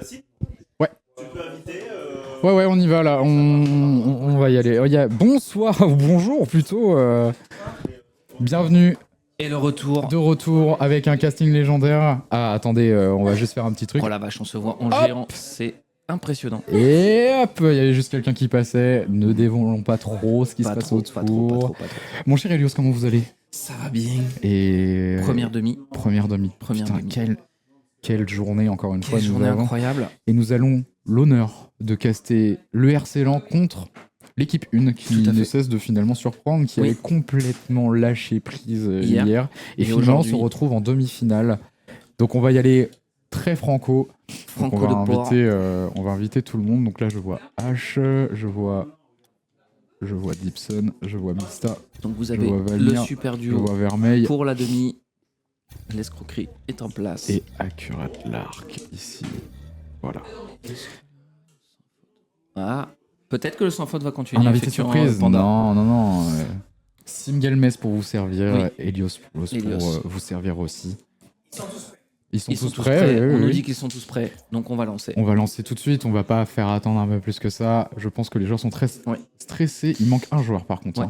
Si Ouais. tu peux inviter. Ouais, on y va là, on va y aller. Bonsoir, ou bonjour plutôt. Bienvenue. Et le retour. De retour avec un casting légendaire. Ah, attendez, on va juste faire un petit truc. Oh la vache, on se voit en Hop. géant, c'est impressionnant. Et hop, il y avait juste quelqu'un qui passait. Ne dévoilons pas trop ce qui se passe autour. Pas trop. Mon cher Elios, comment vous allez? Ça va bien. Et Première demi. Putain, quelle journée encore une fois. Quelle journée incroyable. Et nous allons l'honneur de caster le RC Lens contre l'équipe 1 qui ne cesse de finalement surprendre, qui avait complètement lâché prise hier. Et finalement se retrouve en demi-finale. Donc on va y aller très franco. Donc on va inviter tout le monde. Donc là je vois H, je vois Dipson, je vois Mista. Donc vous avez le super duo Vermeil. Pour la demi. L'escroquerie est en place. Et Accurate Lark ici. Voilà. Ah, peut-être que le sans faute va continuer. Un invité surprise. Non. Sim Gelmes pour vous servir. Elios pour vous servir aussi. Ils sont tous prêts. On nous dit qu'ils sont tous prêts, donc on va lancer. On va lancer tout de suite, on va pas faire attendre un peu plus que ça. Je pense que les joueurs sont très stressés. Il manque un joueur par contre. Ouais.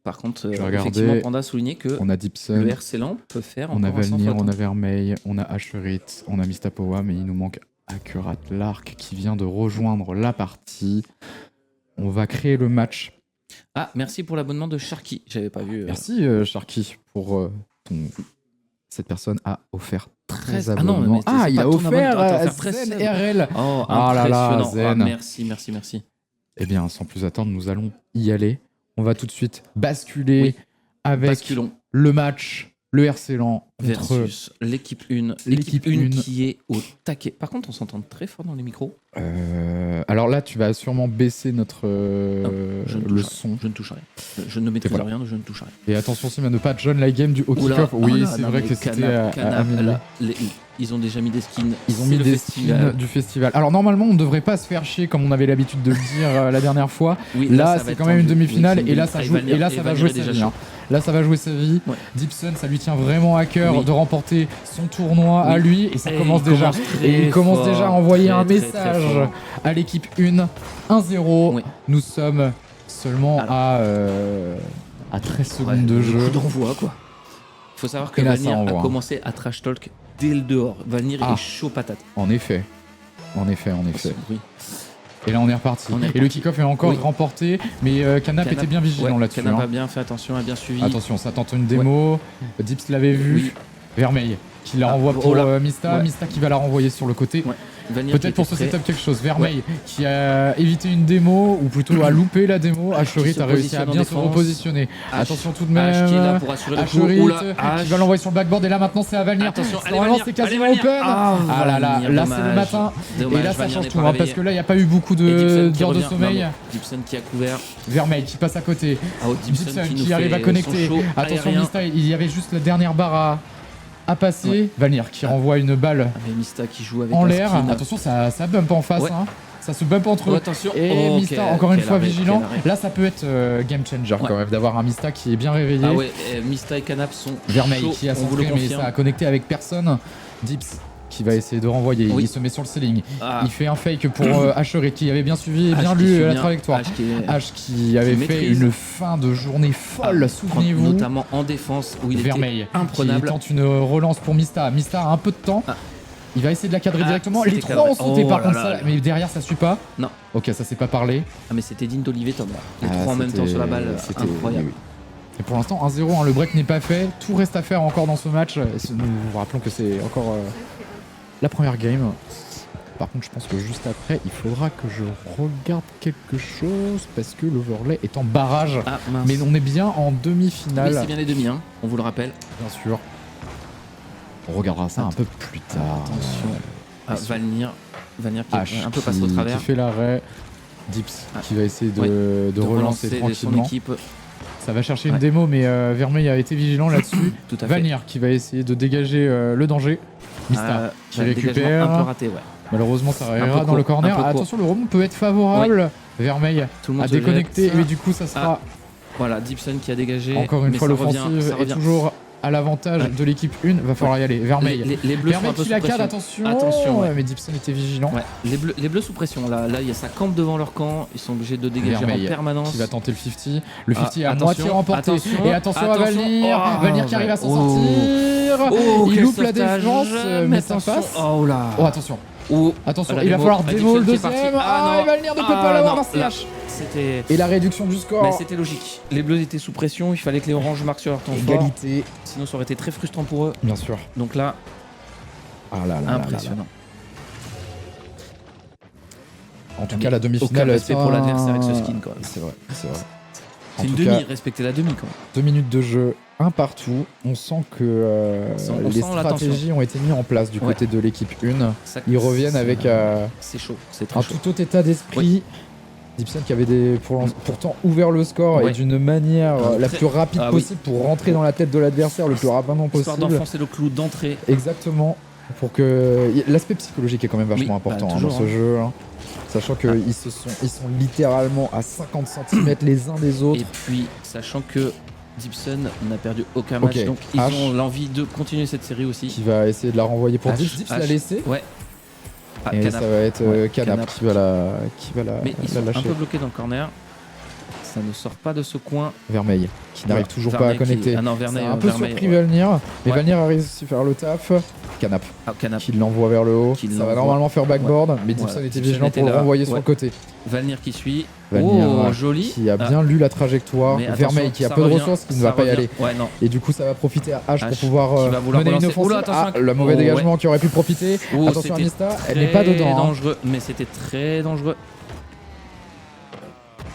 Par contre, effectivement, Panda a souligné que on a Dipson, le RC Lens peut faire on a Valnir, on a Vermeil, on a Asherit, on a Mistapowa, mais il nous manque Accurate Lark qui vient de rejoindre la partie. On va créer le match. Ah, merci pour l'abonnement de Sharky, j'avais pas vu. Merci Sharky pour cette personne a offert 13 abonnements. Il a offert Zen RL. Oh, impressionnant. Zen. Merci. Eh bien, sans plus attendre, nous allons y aller. On va tout de suite basculer avec le match, le RC Lens versus l'équipe 1. L'équipe 1 qui est au taquet. Par contre, on s'entend très fort dans les micros. Alors là, tu vas sûrement baisser le son. Je ne touche à rien. Je ne maîtrise rien, je ne touche à rien. Et attention, Sim, à ne pas join la game du au kick-off. Oui, c'est vrai que c'était à minuit. Ils ont déjà mis des skins. Ils ont mis des skins du festival. Alors normalement, on ne devrait pas se faire chier comme on avait l'habitude de le dire la dernière fois. Oui, là c'est quand même une demi-finale et là ça joue. Et là ça va jouer sa vie. Là ça va jouer sa vie. Dipson, ça lui tient vraiment à cœur de remporter son tournoi à lui et ça commence déjà. Et il commence déjà à envoyer un message à l'équipe 1. 1-0. Nous sommes seulement à 13 secondes de jeu. Coup d'envoi quoi. Il faut savoir que Valnir a commencé à trash talk dès le dehors. Valnir est chaud patate. En effet. Oui. Et là on est reparti. Et le kick-off est encore remporté, mais Canap était bien vigilant là-dessus. Canap a bien fait attention, a bien suivi. Attention, ça tente une démo. Dips l'avait vu. Vermeil qui la renvoie pour Mista. Mista qui va la renvoyer sur le côté. Peut-être pour ce setup quelque chose. Vermeil qui a évité une démo, ou plutôt a loupé la démo. Asherit a réussi à bien se repositionner. Attention tout de même. H qui est là pour assurer le coup. Qui va l'envoyer sur le backboard. Et là maintenant c'est à Valnir. Normalement c'est quasiment open. Là c'est le matin. Et là ça change tout. Parce que là il n'y a pas eu beaucoup d'heures de sommeil. Dipson qui a couvert. Vermeil qui passe à côté. Dipson qui arrive à connecter. Attention Mista, il y avait juste la dernière barre à passer. Valnir qui renvoie une balle Mista qui joue avec en l'air. Attention, ça bump en face. Ça se bump entre eux. Et Mista, encore une fois, vigilant. Là, ça peut être game changer quand même, d'avoir un Mista qui est bien réveillé. Mista et Canap sont Vermeil chauds, qui a centré, mais ça a connecté avec personne. Dips qui va essayer de renvoyer. Il se met sur le ceiling. Il fait un fake pour Asherit qui avait bien suivi et bien lu la trajectoire. H qui avait fait une fin de journée folle, souvenez-vous. Notamment en défense où il Vermeil, était imprenable. Qui tente une relance pour Mista. Mista a un peu de temps. Il va essayer de la cadrer directement. Les trois ont sauté par contre, mais derrière ça suit pas. Non. Ok, ça s'est pas parlé. Mais c'était digne d'Olivier Tom là. Les trois en même temps sur la balle, incroyable. Oui. Et pour l'instant 1-0, le break n'est pas fait. Tout reste à faire encore dans ce match. Nous vous rappelons que c'est encore la première game. Par contre, je pense que juste après, il faudra que je regarde quelque chose parce que l'overlay est en barrage. Mais on est bien en demi-finale. Oui, c'est bien les demi, on vous le rappelle. Bien sûr. On regardera ça un peu plus tard. Attention. Valnir qui est un peu passé au travers. Qui fait l'arrêt. Dips qui va essayer de relancer tranquillement. Son équipe. Ça va chercher une démo, mais Vermeil a été vigilant là-dessus. Valnir qui va essayer de dégager le danger. Mista qui récupère. Un peu raté, Malheureusement, ça ira dans le corner. Attention, le rebond peut être favorable. Vermeil a déconnecté, et du coup, ça sera. Voilà, Dipson qui a dégagé. Encore une fois, l'offensive est toujours à l'avantage de l'équipe 1, va falloir y aller. Vermeil. Les bleus Vermeil sont un peu qui sous la pression. cade, attention. Ouais, mais Dibson était vigilant. Ouais. Les bleus sous pression. Là, il y a ça campe devant leur camp. Ils sont obligés de dégager Vermeil en permanence. Qui va tenter le 50. Le 50 est à moitié remporté. Attention, et attention à Valnir. Valnir qui arrive à s'en sortir. Il loupe la défense. Mais en face. Oh là. Oh, attention. Attention, il va falloir démo le deuxième. Et Valnir ne peut pas l'avoir dans CH. Et la réduction du score. Mais c'était logique. Les bleus étaient sous pression. Il fallait que les oranges marquent sur leur temps fort. Égalité. Sinon, ça aurait été très frustrant pour eux. Bien sûr. Donc là, impressionnant. En tout cas, la demi-finale, c'est pour l'adversaire avec ce skin. C'est vrai. C'est une demi, respecter la demi. 2 minutes de jeu, un partout. On sent que les stratégies ont été mises en place du côté de l'équipe 1. Ils reviennent avec c'est chaud, c'est un chaud. tout autre état d'esprit. Dibson qui avait pourtant ouvert le score et d'une manière la plus rapide possible pour rentrer dans la tête de l'adversaire le plus rapidement possible. Histoire d'enfoncer le clou d'entrée. Exactement. Pour que l'aspect psychologique est quand même vachement important dans ce jeu. Sachant qu'ils sont littéralement à 50 cm les uns des autres. Et puis, sachant que Dibson n'a perdu aucun match, donc ils ont l'envie de continuer cette série aussi. Qui va essayer de la renvoyer pour Dips l'a laissé. Ouais. Et Canap. ça va être Canap qui va la Mais ils sont lâcher. un peu bloqués dans le corner. Ça ne sort pas de ce coin. Vermeil qui n'arrive toujours pas à connecter. Ah non, Vermeil, un peu surpris Valnir. Mais Valnir a réussi à faire le taf. Canap. Qui l'envoie vers le haut. Ça va normalement faire backboard. Mais Dibson était vigilant pour le renvoyer sur le côté. Valnir qui suit. Valnir, joli. Qui a bien lu la trajectoire. Vermeil qui a peu de ressources, qui ne va pas y aller. Et du coup, ça va profiter à H pour pouvoir mener une offensive. Le mauvais dégagement dégagement qui aurait pu profiter. Attention à Mista, elle n'est pas dedans. Dangereux, mais c'était très dangereux.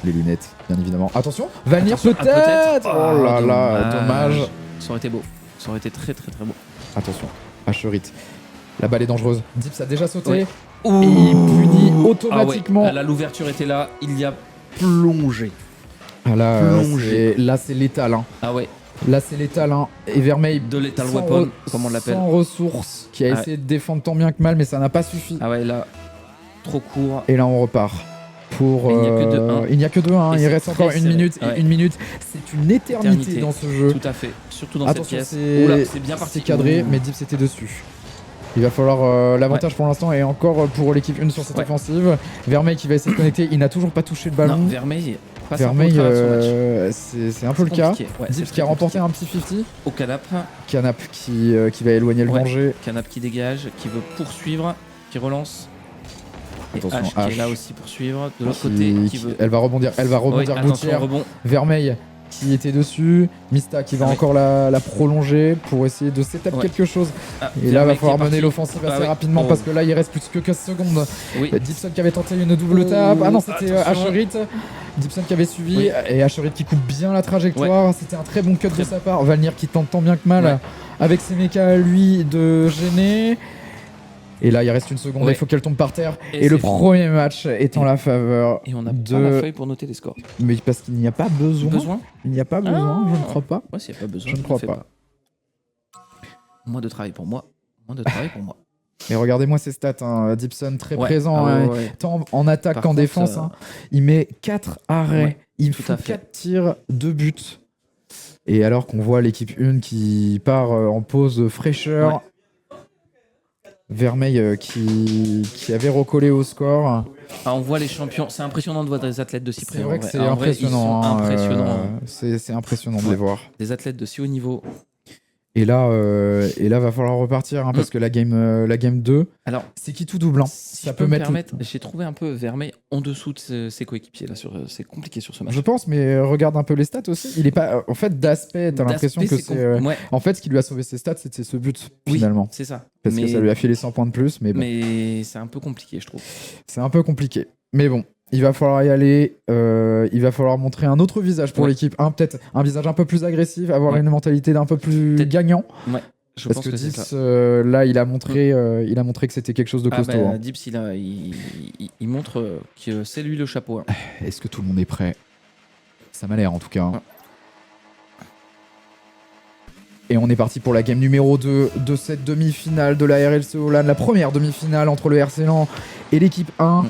Les lunettes, bien évidemment. Attention, Valnir peut-être. Oh là là, dommage. Ça aurait été beau. Ça aurait été très très très beau. Attention, Asherit. La balle est dangereuse. Dips a déjà sauté. Et il punit automatiquement. Là, l'ouverture était là. Il y a plongé. Là, c'est létal. Ah ouais. Là, c'est létal. Et Vermeil, de Lethal Weapon, comme on l'appelle. Sans ressources, qui a essayé de défendre tant bien que mal, mais ça n'a pas suffi. Ah ouais, là, trop court. Et là, on repart. Il n'y a que 2-1. Il reste encore une minute. Et une minute, c'est une éternité dans ce jeu. Tout à fait. Surtout dans cette pièce. C'est bien parti. C'est cadré, mais Dips était dessus. Il va falloir l'avantage pour l'instant et encore pour l'équipe 1 sur cette offensive. Vermeil qui va essayer de connecter. Il n'a toujours pas touché le ballon. Non, Vermeil, c'est un peu le cas. Dips qui a remporté un petit 50. Au Canap. Canap qui va éloigner le danger. Canap qui dégage, qui veut poursuivre, qui relance. Attention, H qui est là aussi pour suivre. De l'autre côté, elle va rebondir Gouttière. Vermeil qui était dessus. Mista qui va encore la prolonger pour essayer de setup quelque chose. Et là, il va falloir mener l'offensive assez rapidement parce que là, il reste plus que 15 secondes. Dibson qui avait tenté une double tape. Ah non, c'était Asherit. Dibson qui avait suivi et Asherit qui coupe bien la trajectoire. C'était un très bon cut de sa part. Valnir qui tente tant bien que mal avec ses mechas à lui de gêner. Et là, il reste une seconde, il faut qu'elle tombe par terre. Et le premier match est en la faveur et on n'a pas la feuille pour noter les scores. Mais parce qu'il n'y a pas besoin. Il n'y a pas besoin, je ne crois pas. Ouais, s'il n'y a pas besoin, je ne crois pas. Moins de travail pour moi. Mais regardez-moi ses stats. Dibson très présent, tant en attaque qu'en défense. Il met 4 arrêts. Il fait 4 tirs, 2 buts. Et alors qu'on voit l'équipe 1 qui part en pause fraîcheur. Vermeil qui avait recollé au score. On voit les champions. C'est impressionnant de voir des athlètes de si près. C'est vrai que c'est impressionnant. C'est impressionnant de les voir. Des athlètes de si haut niveau. Et là, va falloir repartir parce que la game 2, alors, c'est qui tout double. Ça peut mettre. J'ai trouvé un peu Vermeil en dessous de ses coéquipiers. C'est compliqué sur ce match. Je pense, mais regarde un peu les stats aussi. Il est pas. En fait, d'aspect, t'as l'impression que c'est. En fait, ce qui lui a sauvé ses stats, c'était ce but finalement. C'est ça. Parce que ça lui a filé 100 points de plus. Mais bon. Mais c'est un peu compliqué, je trouve. C'est un peu compliqué. Mais bon. Il va falloir y aller, il va falloir montrer un autre visage pour l'équipe, peut-être un visage un peu plus agressif, avoir une mentalité d'un peu plus gagnant. Je parce pense que Dips, là, il a montré que c'était quelque chose de costaud. Dips, il montre que c'est lui le chapeau. Est-ce que tout le monde est prêt? Ça m'a l'air en tout cas. Et on est parti pour la game numéro 2 de cette demi-finale de la RLCO LAN, la première demi-finale entre le RC Lan et l'équipe 1.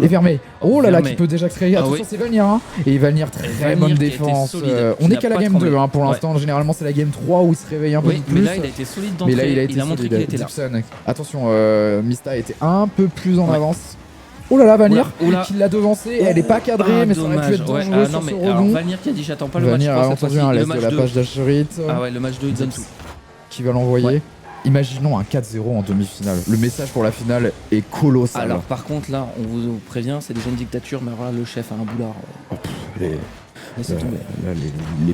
Et Vermeil. Oh là là, qui peut déjà créer. Attention, c'est Valnir. Hein. Et Valnir, très bonne défense. On est qu'à la game 2 hein, pour l'instant. Généralement, c'est la game 3 où il se réveille un peu plus. Mais là, il a été solide d'entrée. Mais là, il a été montré qu'il était là. Attention, Mista était un peu plus en avance. Oh là là, Valnir qui l'a devancé. Elle est pas cadrée, mais ça aurait pu être dangereux sur ce rebond. Valnir qui a dit j'attends pas le match. Valnir a entendu un laisse de la page d'Asherit. Ah ouais, le match 2, il donne tout. Qui va l'envoyer. Imaginons un 4-0 en demi-finale. Le message pour la finale est colossal. Alors par contre là, on vous prévient, c'est déjà une dictature, mais alors là, le chef a un boulard. Les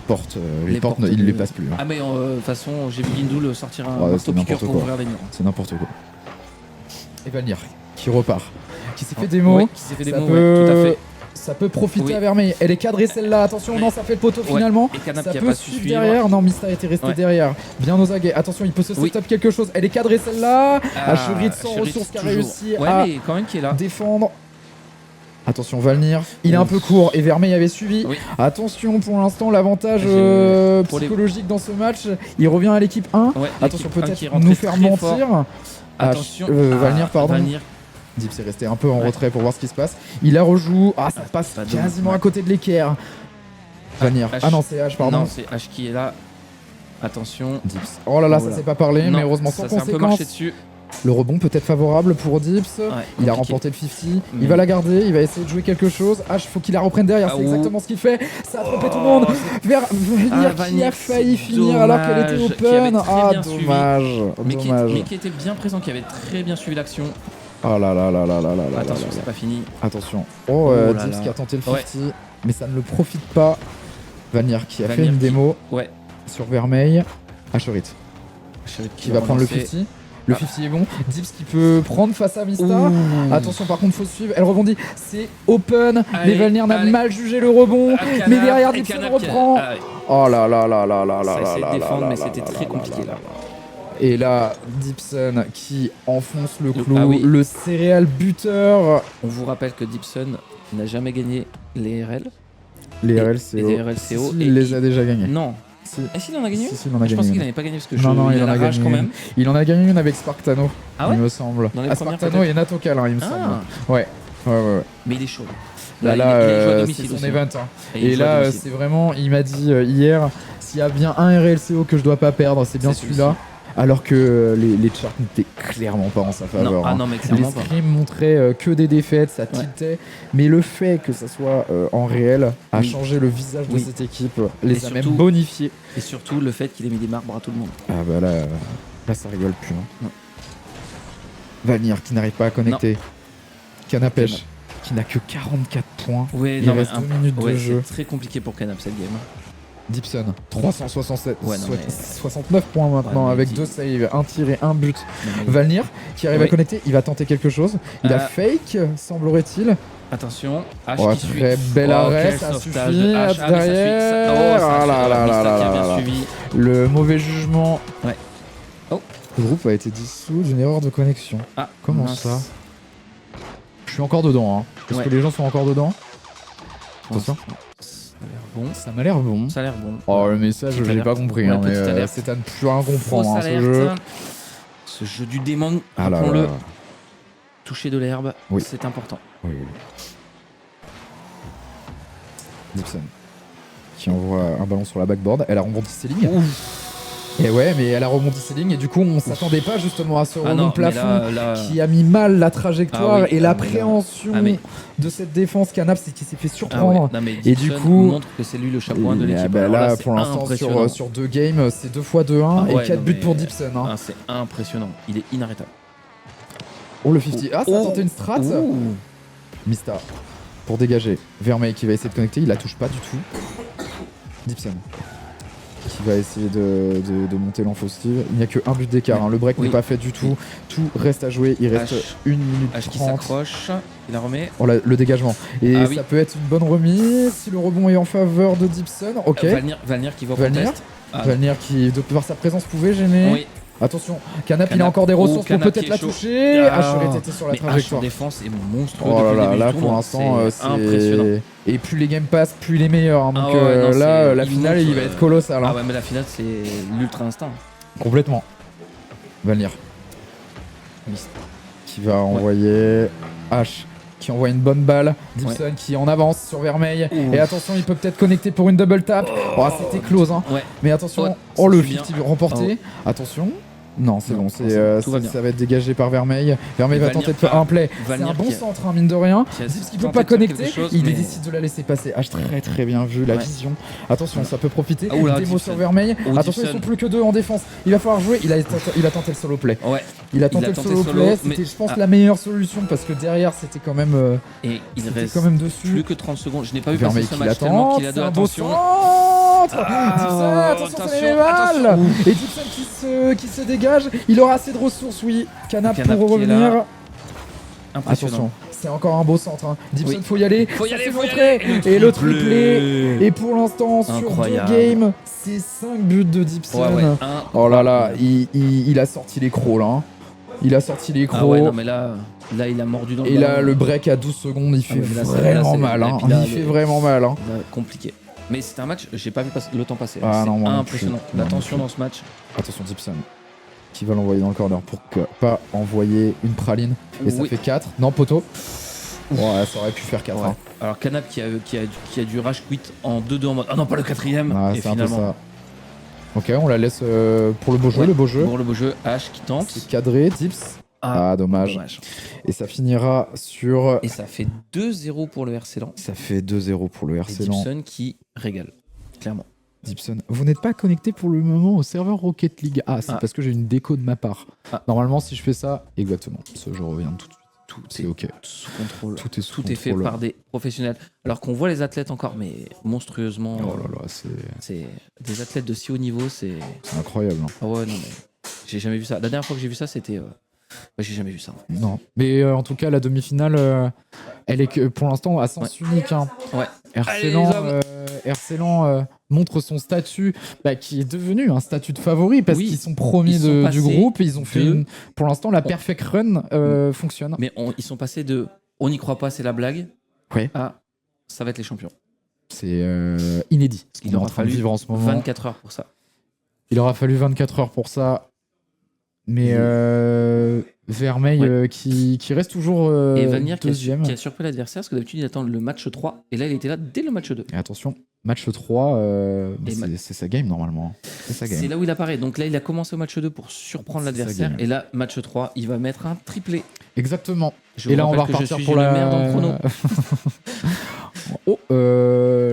portes, il ne les passe plus. Hein. Ah mais de toute façon, j'ai vu Guindoul sortir un marteau piqueur pour ouvrir les murs. C'est n'importe quoi. Et Valnir qui repart, qui s'est fait démo. Qui s'est fait démo, tout à fait. Ça peut profiter à Vermeil. Elle est cadrée celle-là. Attention, non, ça fait le poteau finalement. Et Canap ça qui peut a pas suivre derrière. Non, Mista était resté derrière. Bien aux aguets. Attention, il peut se setup quelque chose. Elle est cadrée celle-là. Asherit sans ressources qui a réussi à mais quand même qui est là. Défendre. Attention, Valnir. Il est un peu court et Vermeil avait suivi. Attention, pour l'instant, l'avantage psychologique dans ce match. Il revient à l'équipe 1. Attention, peut-être nous faire mentir. Attention, Valnir, pardon. Dips est resté un peu en retrait pour voir ce qui se passe. Il la rejoue. Ah, ça passe quasiment à côté de l'équerre. Valnir. Ah non, c'est H, pardon. Non, c'est H qui est là. Attention. Dips. Oh là là, ça s'est pas parlé, mais heureusement sans conséquence. Un peu marché dessus. Le rebond peut être favorable pour Dips. Il a remporté le 50. Il va la garder. Il va essayer de jouer quelque chose. H, faut qu'il la reprenne derrière. C'est exactement ce qu'il fait. Ça a trompé tout le monde. Vers Valnir qui a failli finir alors qu'elle était open. Ah, dommage. Mais qui était bien présent, qui avait très bien suivi l'action. Oh là là là là là là là. Attention, c'est pas fini. Attention. Oh, Dips qui a tenté le 50, mais ça ne le profite pas. Valnir qui a fait une démo sur Vermeil. Asherit qui va prendre le 50. Le 50 est bon. Dips qui peut prendre face à Mista. Attention, par contre, faut suivre. Elle rebondit. C'est open. Mais Valnir n'a mal jugé le rebond. Mais derrière, Dips reprend. Oh là là là là là là là. Ça essaie de défendre, mais c'était très compliqué là. Et là, Dipson qui enfonce le clou, le céréal buteur. On vous rappelle que Dipson n'a jamais gagné les RL. Les RLCO. Il les a déjà gagnés. Non. Si. S'il en a gagné il en a Je pensais qu'il n'avait pas gagné parce que il en a gagné quand même. Il en a gagné une avec Spartano, il me semble. Spartano et Natocal, il me semble. Ouais. Mais il est chaud. Là, c'est son event. Et là, c'est vraiment, il m'a dit hier, s'il y a bien un RLCO que je dois pas perdre, c'est bien celui-là. Alors que les charts n'étaient clairement pas en sa faveur. Les scrims montraient que des défaites, ça tiltait. Mais le fait que ça soit en réel a changé le visage de cette équipe, les a même bonifiés. Et surtout le fait qu'il ait mis des marbres à tout le monde. Ah bah là ça rigole plus. Hein. Valnir qui n'arrive pas à connecter. Canapèche qui n'a que 44 points. Il reste 2 minutes de jeu. C'est très compliqué pour Canap cette game. Dipson, 69 points maintenant avec 2 saves, 1 tir et 1 but. Valnir qui arrive à connecter, il va tenter quelque chose. Il a fake, semblerait-il. Attention, H qui très bel arrêt, ça suffit. Derrière, le mauvais jugement. Le groupe a été dissous d'une erreur de connexion. Comment ça? Je suis encore dedans. Hein. Est-ce que les gens sont encore dedans? Attention. Ça m'a l'air bon. Ça a l'air bon. Oh, le message, je l'ai pas compris. Hein, mais c'est à ne plus rien comprendre, hein, ce jeu. Ce jeu du démon, rappelons-le. Toucher de l'herbe, c'est important. Oui. Dipson qui envoie un ballon sur la backboard. Elle a rebondi ses lignes. Et ouais, mais elle a rebondi ses lignes et du coup on s'attendait pas justement à ce rebond plafond qui a mis mal la trajectoire et l'appréhension de cette défense. Canap qui s'est fait surprendre et du coup montre que c'est lui le chapeau de l'équipe. Là pour l'instant sur 2 games c'est 2 fois 2-1 et 4 buts pour Dipson. Hein. C'est impressionnant, il est inarrêtable. Oh le 50, ça a tenté une strat. Mista pour dégager. Vermeil qui va essayer de connecter, il la touche pas du tout. Dipson qui va essayer de monter l'enfaussive. Il n'y a que 1 but d'écart, hein. Le break n'est pas fait du tout. Tout reste à jouer, il reste 1 minute 30. H qui s'accroche, il la remet. Oh, le dégagement. Et ça peut être une bonne remise si le rebond est en faveur de Dipson. Ok. Valnir qui va au contest. Valnir qui, de par sa présence, pouvait gêner. Attention, Canap il a encore des ressources pour peut-être la toucher. Asherit était sur la trajectoire. H en défense est monstrueux. Oh là, pour l'instant, c'est impressionnant. Et plus les games passent, plus les meilleurs. Hein. Donc là, la finale, il va être colossal. Ah ouais, mais la finale, c'est l'ultra instinct. Complètement. Valnir qui va envoyer H qui envoie une bonne balle. Dibson qui en avance sur Vermeil. Et attention, il peut peut-être connecter pour une double tap. Oh, c'était close. Hein. Mais attention, le 50 remporté. Attention. Non, c'est bon, ça va être dégagé par Vermeil. Vermeil va tenter de faire un play. C'est un bon centre, hein, mine de rien. Dips qui peut pas connecter, il décide de la laisser passer. Très très bien vu, la vision. Attention, ça peut profiter. Démo sur Vermeil. Attention, ils sont plus que 2 en défense. Il va falloir jouer. Il a tenté le solo play. Il a tenté le solo play. C'était, je pense, la meilleure solution parce que derrière, c'était quand même. Et il reste quand même dessus. Plus que 30 secondes. Je n'ai pas vu Vermeil passer ce match tellement qu'il a de l'attention. Attention, ça fait mal. Et Dibson qui se dégage. Il aura assez de ressources, oui. Canap pour revenir. Attention, c'est encore un beau centre. Hein. Dibson, faut y aller. Faut y aller. Et le triplé. Et pour l'instant, sur 2 games, c'est 5 buts de Dibson. Oh là là, il a sorti les crocs là. Hein. Il a sorti les crocs. Non mais là, il a mordu dans le Et là, le break à 12 secondes, il fait vraiment mal. Il fait vraiment mal. Compliqué. Mais c'était un match, j'ai pas vu le temps passer. C'est impressionnant. La tension dans ce match. Attention, Dibson qui va l'envoyer dans le corner pour pas envoyer une praline. Et ça fait 4. Non, poteau. Ouais, ça aurait pu faire 4. Hein. Alors Canap qui a du rage quit en 2-2 en mode. Ah non, pas le 4ème. Et finalement. Un peu ça. Ok, on la laisse pour le beau jeu. Pour le beau jeu, H qui tente. C'est cadré, Dips. Dommage. Et ça finira sur. Et ça fait 2-0 pour le RC Lens. Ça fait 2-0 pour le RC Lens. Dibson qui régale, clairement. Dibson, vous n'êtes pas connecté pour le moment au serveur Rocket League. C'est parce que j'ai une déco de ma part. Normalement, si je fais ça, exactement. Je reviens tout de suite. Tout c'est ok. Sous contrôle. Tout est fait par des professionnels. Alors qu'on voit les athlètes encore, mais monstrueusement. Oh là là, c'est des athlètes de si haut niveau, c'est incroyable. Hein. Ah ouais, non mais j'ai jamais vu ça. La dernière fois que j'ai vu ça, c'était. J'ai jamais vu ça. Non, mais en tout cas, la demi-finale, elle est que pour l'instant à sens unique. Hein. RC Lens montre son statut qui est devenu un statut de favori parce qu'ils sont premiers du groupe. Ils ont fait pour l'instant la perfect run fonctionne. Mais ils sont passés de on n'y croit pas, c'est la blague à ça va être les champions. C'est inédit. Il aura fallu vivre en ce moment. 24 heures pour ça. Il aura fallu 24 heures pour ça. Mais Vermeil qui reste toujours et Vanir deuxième. Qui a surpris l'adversaire parce que d'habitude il attend le match 3 et là il était là dès le match 2. Et attention, match 3, c'est sa game normalement. C'est là où il apparaît. Donc là il a commencé au match 2 pour surprendre l'adversaire et là match 3 il va mettre un triplé. Exactement. Et là on va repartir pour la merde dans le chrono.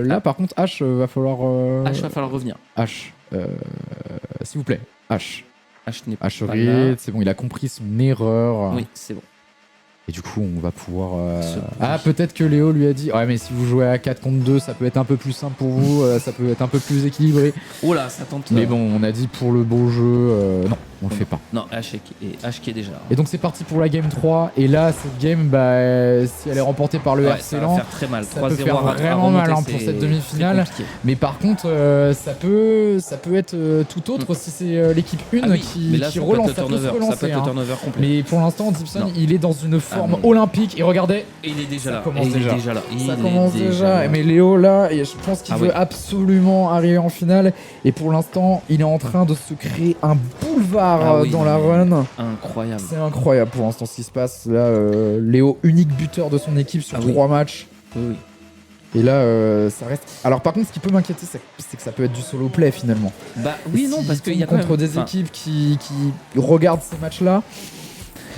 Là par contre H va falloir revenir. H s'il vous plaît. H H c'est bon, il a compris son erreur. Oui, c'est bon. Et du coup, on va pouvoir... peut-être que Léo lui a dit « Ouais, mais si vous jouez à 4 contre 2, ça peut être un peu plus simple pour vous, ça peut être un peu plus équilibré. » Oh là, ça tente... Mais bon, on a dit pour le beau jeu, non, on le fait pas. Non, H qui est déjà... Et donc c'est parti pour la game 3, et là, cette game, si elle est remportée par le RC Lens, ça peut faire vraiment mal pour cette demi-finale. Mais par contre, ça peut être tout autre si c'est l'équipe 1 qui relance, ça peut se relancer. Mais pour l'instant, Dibson, il est dans une forme olympique et regardez, il est déjà là. Ça commence déjà. Mais Léo là, je pense qu'il veut absolument arriver en finale et pour l'instant, il est en train de se créer un boulevard dans la run. Incroyable. C'est incroyable pour l'instant ce qui se passe là. Léo, unique buteur de son équipe sur 3 matchs. Oui. Et là, ça reste. Alors par contre, ce qui peut m'inquiéter, c'est que ça peut être du solo play finalement. Parce qu'il y a contre des équipes qui regardent ces matchs-là.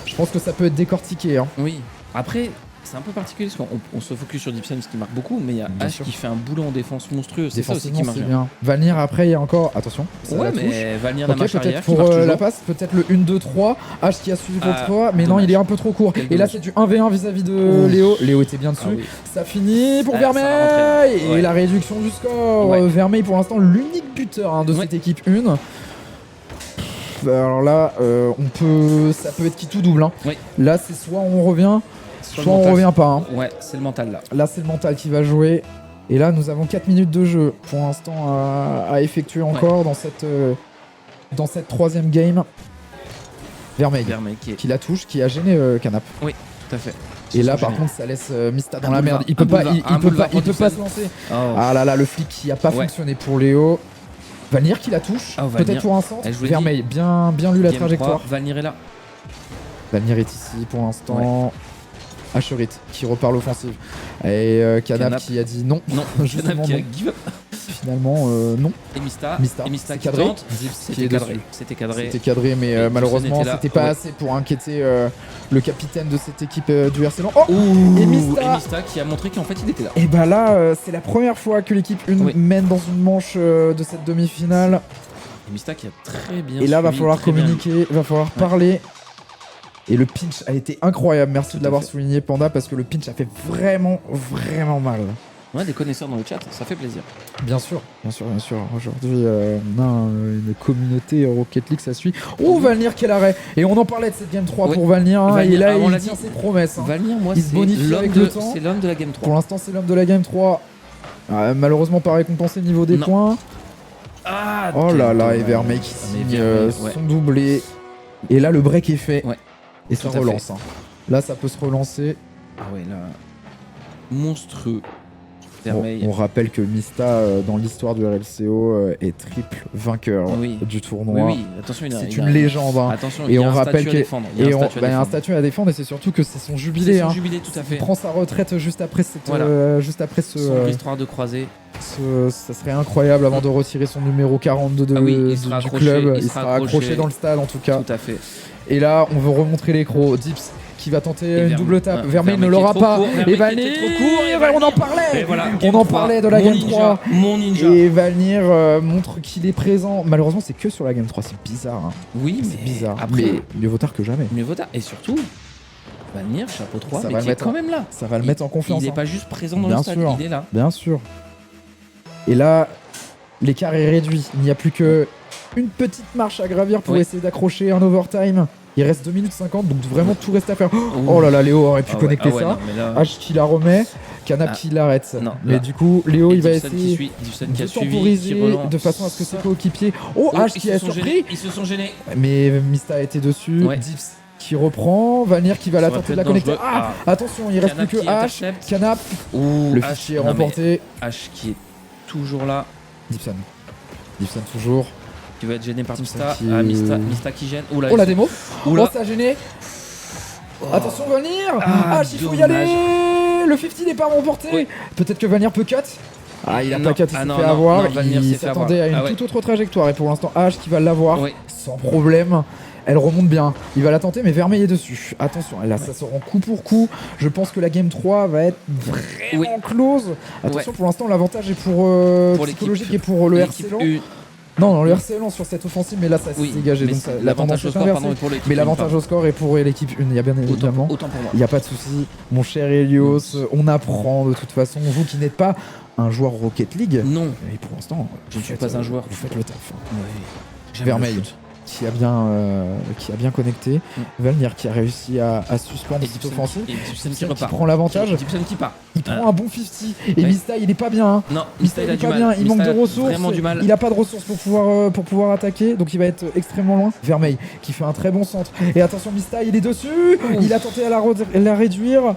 Je pense que ça peut être décortiqué. Hein. Oui. Après, c'est un peu particulier parce qu'on se focus sur Dibson, ce qui marque beaucoup, mais il y a H qui fait un boulot en défense monstrueux. C'est ça aussi qui marche bien. Vanir, après, il y a encore. Attention. Mais Vanir la marche arrière. Pour la passe, peut-être le 1-2-3. H qui a suivi pour 3, mais dommage. Non, il est un peu trop court. Et là, c'est du 1v1 vis-à-vis de Léo. Léo était bien dessus. Ça finit pour Vermeil. Et la réduction du score. Vermeil, pour l'instant, l'unique buteur de cette équipe 1. Alors là, ça peut être qui tout double. Hein. Là, c'est soit on revient, soit on revient pas. Hein. Ouais, c'est le mental là. Là, c'est le mental qui va jouer. Et là, nous avons 4 minutes de jeu pour l'instant à effectuer encore dans cette troisième game. Vermeil qui la touche, qui a gêné Canap. Oui, tout à fait. Et là, par contre, ça laisse Mista dans la merde. Il peut pas se lancer. Ah là là, le flic qui a pas fonctionné pour Léo. Vanir qui la touche, peut-être pour un centre. Vermeil, bien lu la trajectoire. Vanir est là. Vanir est ici pour l'instant. Asherit qui repart l'offensive. Et Canap qui a dit non. Non, Canap qui a give up. Finalement, non. Et Mista qui cadré. tente. C'était cadré. C'était cadré, mais malheureusement, c'était pas assez pour inquiéter le capitaine de cette équipe du RC Lens. Oh, et Mista qui a montré qu'en fait, il était là. Et bah là, c'est la première fois que l'équipe 1 mène dans une manche de cette demi-finale. Et Mista qui a très bien Et là, va falloir communiquer, va falloir parler. Et le pinch a été incroyable. Merci de l'avoir souligné, Panda, parce que le pinch a fait vraiment, vraiment mal. On a des connaisseurs dans le chat, ça fait plaisir. Bien sûr. Aujourd'hui, on a une communauté Rocket League, ça suit. Oh, Valnir, quel arrêt! Et on en parlait de cette Game 3 pour Valnir. Et là, il tient ses promesses. Valnir, moi, il se bonifie avec le temps. C'est l'homme de la Game 3. Pour l'instant, c'est l'homme de la Game 3. Malheureusement, pas récompensé niveau des points. Oh là là, et Vermeil qui signe son doublé. Et là, le break est fait. Et ça relance. Là, ça peut se relancer. Ah ouais, là. Monstrueux. Vermeil. On rappelle que Mista, dans l'histoire du RLCO, est triple vainqueur du tournoi. Oui, attention, c'est une légende. Attention, il y a un statut à défendre. Il y a un statut à défendre et c'est surtout que c'est son jubilé. C'est son jubilé, tout à fait. Il prend sa retraite juste après ce. Son histoire de croisée. Ça serait incroyable avant de retirer son numéro 42 du club. Il sera accroché dans le stade en tout cas. Tout à fait. Et là, on veut remontrer l'écro. Dips qui va tenter une double tape. Vermeil ne l'aura pas. Et Valnir, on en parlait. On en parlait de la Game 3. Mon ninja. Et Valnir montre qu'il est présent. Malheureusement, c'est que sur la Game 3. C'est bizarre. Oui, c'est bizarre. Après, mais mieux vaut tard que jamais. Mieux vaut tard. Et surtout, Valnir, chapeau 3, mais qui est quand même là. Ça va le mettre en confiance. Il n'est pas juste présent dans le stade, il est là. Bien sûr. Et là, l'écart est réduit. Il n'y a plus que une petite marche à gravir pour essayer d'accrocher un overtime. Il reste 2 minutes 50, donc vraiment tout reste à faire. Oh là là, Léo aurait pu connecter ça. H qui la remet, Canap qui l'arrête. Mais du coup, Léo il va essayer de temporiser de façon à ce que ses coéquipiers. Oh, H qui a surpris. Ils se sont gênés. Mais Mista a été dessus. Dips qui reprend, Valnir qui va la tenter de la connecter. Attention, il reste plus que H. Canap. Le fichier est remporté. H qui est toujours là. Dipson toujours. Qui va être gêné par Mista. Mista qui gêne. Oh la démo. Oh ça a gêné. Attention Valnir. Il faut y aller. Le 50 n'est pas remporté. Peut-être que Valnir peut cut. Il a pas cut, il s'est fait avoir. Il s'attendait à une toute autre trajectoire. Et pour l'instant H qui va l'avoir sans problème. Elle remonte bien, il va la tenter mais Vermeil est dessus. Attention, là ça se rend coup pour coup. Je pense que la Game 3 va être vraiment close. Attention, pour l'instant l'avantage est pour psychologique et pour le RC Lens. Non, le RC Lens sur cette offensive, mais là ça s'est dégagé. Donc l'avantage au score, mais l'avantage au score est pour l'équipe 1, il y a bien évidemment. Autant pour moi. Il n'y a pas de souci. Mon cher Helios, on apprend de toute façon. Vous qui n'êtes pas un joueur Rocket League. Non. Et pour l'instant, je ne suis pas un joueur. Vous faites le taf. Vermeil. Qui a bien connecté. Valnir qui a réussi à suspendre cette offensive. Qui prend l'avantage. Gibson qui part. Il prend un bon 50. Et Mista il est pas bien. Non, Mista il a du mal. Bien. Il manque de ressources. Vraiment du mal. Il a pas de ressources pour pouvoir attaquer. Donc il va être extrêmement loin. Vermeil qui fait un très bon centre. Et attention, Mista il est dessus. Il a tenté à la réduire.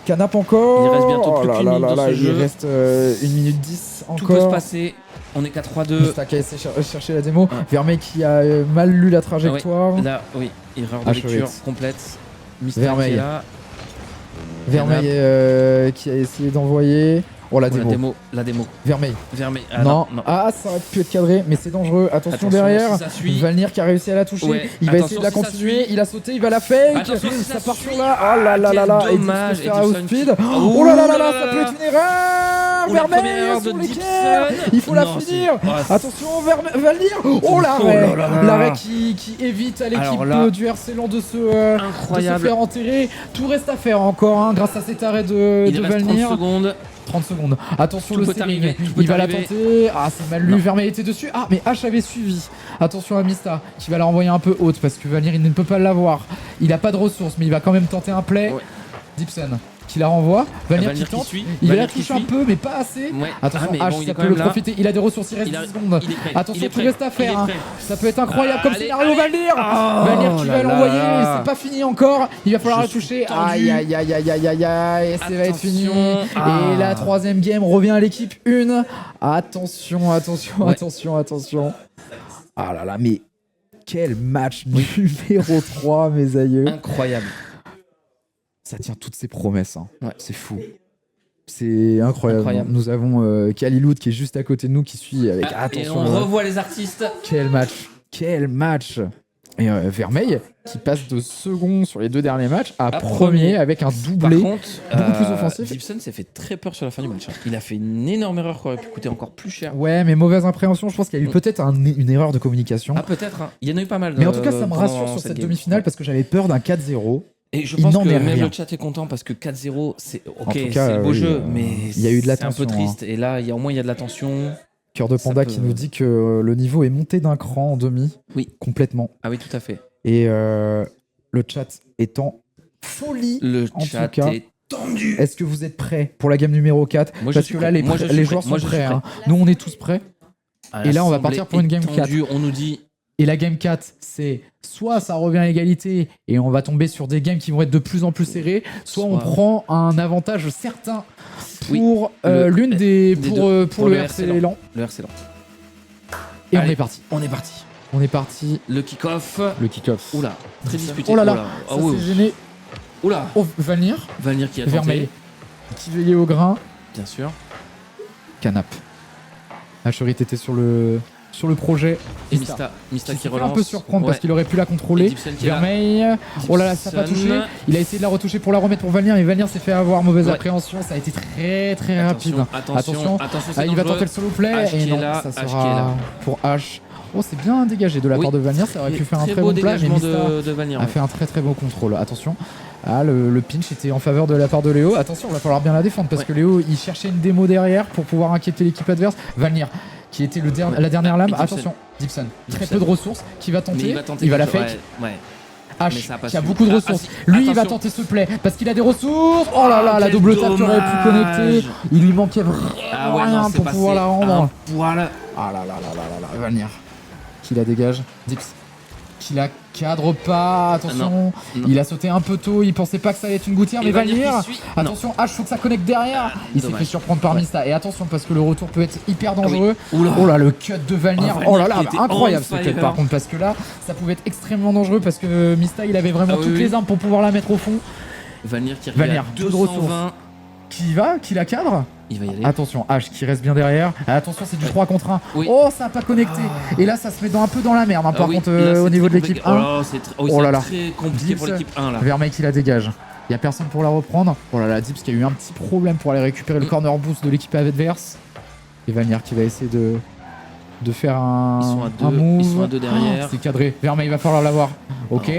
Canap encore. Il reste bientôt plus qu'une minute de ce jeu. Il reste 1 minute 10 encore. Tout peut se passer. On est qu'à 3-2. Mista qui a essayé de chercher la démo. Vermeil qui a mal lu la trajectoire. Là, erreur de lecture complète. Mista Vermeil. qui est là. Vermeil qui a essayé d'envoyer. Oh la démo. La démo. Vermeil. Non. Ça aurait pu être cadré, mais c'est dangereux. Attention derrière. Valnir qui a réussi à la toucher. Il va essayer de la continuer. Il a sauté, il va la fake. Ça part sur là. Oh là là là là. Dommage. Et out speed. Oh là là là là, ça peut être une erreur. Vermeil sur l'équerre. Il faut la finir. Attention Valnir. Oh l'arrêt qui évite à l'équipe du RC Lens de se faire enterrer. Tout reste à faire encore grâce à cet arrêt de Valnir. 30 secondes. Attention le série. Il va la tenter. C'est mal lu. Vermeil était dessus. Mais H avait suivi. Attention à Mista qui va la renvoyer un peu haute parce que Valnir il ne peut pas l'avoir. Il a pas de ressources mais il va quand même tenter un play. Dipson qui la renvoie. Valnir qui tente. Il va la toucher un peu mais pas assez. Attention H ça peut le profiter. Il a des ressources. Il reste 10 secondes. Attention tout reste à faire. Ça peut être incroyable comme scénario. Valnir qui va l'envoyer. C'est pas fini encore. Il va falloir la toucher. Aïe aïe aïe aïe aïe aïe aïe. Ça va être fini. Et la troisième game revient à l'équipe 1. Attention. Ah là là, mais quel match numéro 3, mes aïeux. Incroyable. ça tient toutes ses promesses. Hein. Ouais. C'est fou. C'est incroyable. Nous avons Kaliloud qui est juste à côté de nous qui suit avec attention. Et on revoit les artistes. Quel match. Et Vermeil qui passe de second sur les 2 derniers matchs à premier avec un doublé. Par contre, beaucoup plus offensif. Gibson s'est fait très peur sur la fin du match. Il a fait une énorme erreur qui aurait pu coûter encore plus cher. Ouais, mais mauvaise impréhension. Je pense qu'il y a eu peut-être une erreur de communication. Ah, peut-être. Hein. Il y en a eu pas mal. Mais en tout cas, ça me rassure sur cette demi-finale parce que j'avais peur d'un 4-0. Et je pense que même le chat est content parce que 4-0, c'est ok, c'est le beau jeu, mais il y a eu de la tension. C'est un peu triste. Et là, au moins, il y a de la tension. Cœur de Panda qui nous dit que le niveau est monté d'un cran en demi. Oui. Complètement. Ah oui, tout à fait. Et le chat est en folie. Le chat est tendu. Est-ce que vous êtes prêts pour la game numéro 4 ? Parce que là, les joueurs sont prêts. Hein. Nous, on est tous prêts. Et là, on va partir pour une game 4. On nous dit... Et la game 4, c'est soit ça revient à égalité et on va tomber sur des games qui vont être de plus en plus serrés, soit on prend un avantage certain pour l'une des pour le RC Lens. Le RC Lens. Et allez, on est parti. On est parti. Le kick-off. Oula, très disputé. Oh là là, ça s'est gêné. Oula. Oh, Valnir qui a tenté. Vermeil. Qui veillait au grain. Bien sûr. Canap. Acherit était sur le projet. Et Mista qui relance. Un peu surprendre parce qu'il aurait pu la contrôler. Vermeil. Oh là là, ça n'a pas touché. Il a essayé de la retoucher pour la remettre pour Valnir, mais Valnir s'est fait avoir. Mauvaise appréhension. Ça a été très très rapide. Attention. Il va tenter le solo play. Et non, ça sera pour H. Oh, c'est bien dégagé de la part de Valnir. Ça aurait pu faire un très bon play. Mais Mista a fait un très très beau contrôle. Attention. Ah, le pinch était en faveur de la part de Léo. Attention, il va falloir bien la défendre parce que Léo il cherchait une démo derrière pour pouvoir inquiéter l'équipe adverse. Valnir qui était la dernière lame. Attention, Dibson. Très peu de ressources. Qui va tenter. Il va la fake. H qui a beaucoup de ressources. Lui il va tenter ce play parce qu'il a des ressources. Oh là là, la double tap qui aurait pu connecter. Il lui manquait vraiment rien pour pouvoir la rendre. Ah là là là là là. Valnir qui la dégage. Dips qui la cadre pas, attention, non. Il a sauté un peu tôt, il pensait pas que ça allait être une gouttière, mais Valnir, attention, H, faut que ça connecte derrière, il s'est fait surprendre par Mista, et attention parce que le retour peut être hyper dangereux, oh là, le cut de Valnir, oh là là, incroyable ce cut par contre, parce que là, ça pouvait être extrêmement dangereux, parce que Mista, il avait vraiment toutes les armes pour pouvoir la mettre au fond. Valnir qui revient à 220. Qui la cadre. Il va y aller. Attention, H qui reste bien derrière. Attention, c'est du 3 contre 1. Oh, ça n'a pas connecté. Et là, ça se met un peu dans la merde. Par contre, là, au niveau de l'équipe 1. Oh là là. C'est très compliqué pour l'équipe 1 là. Vermeil qui la dégage. Il n'y a personne pour la reprendre. Oh là là, Dips qui a eu un petit problème pour aller récupérer le corner boost de l'équipe adverse. Et Valnir qui va essayer de faire un move. Ils sont à 2 derrière. C'est cadré. Vermeil, il va falloir l'avoir. Ok.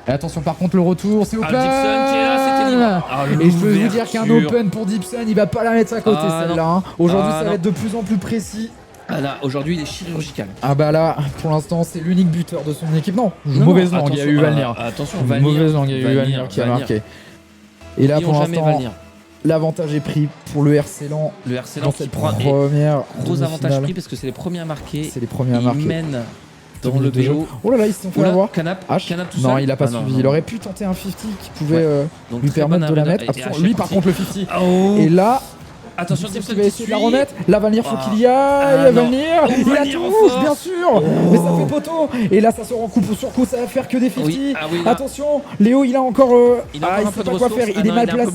Et attention par contre le retour, c'est open. Dibson qui est là, c'était libre. Et je peux vous dire qu'un open pour Dibson, il va pas la mettre à côté celle-là. Hein. Aujourd'hui ça va être de plus en plus précis. Ah là, aujourd'hui il est chirurgical. Ah bah là, pour l'instant c'est l'unique buteur de son équipe. Non, mauvaise langue, il y a eu Valnir. Attention, mauvaise langue, il y a eu Valnir qui a marqué. Et là pour l'instant, l'avantage est pris pour le RC Lens. Le RC Lens cette première gros avantage pris parce que c'est les premiers à marquer. C'est les premiers à marquer. Ils mènent dans le BO. Oh là là, ils se sont fait avoir. Canap tout non, seul. il a pas suivi. Il aurait pu tenter un 50 qui pouvait lui permettre de la mettre. Attention, lui par contre le 50. Et là, attention, Dibson qui va essayer de la remettre. Là, Valnir, faut qu'il y aille. Valnir, il la touche, bien sûr. Mais ça fait poteau. Et là, ça sort en coup sur coup. Ça va faire que des 50. Attention, Léo, il a encore. Il sait pas quoi faire. Il est mal placé.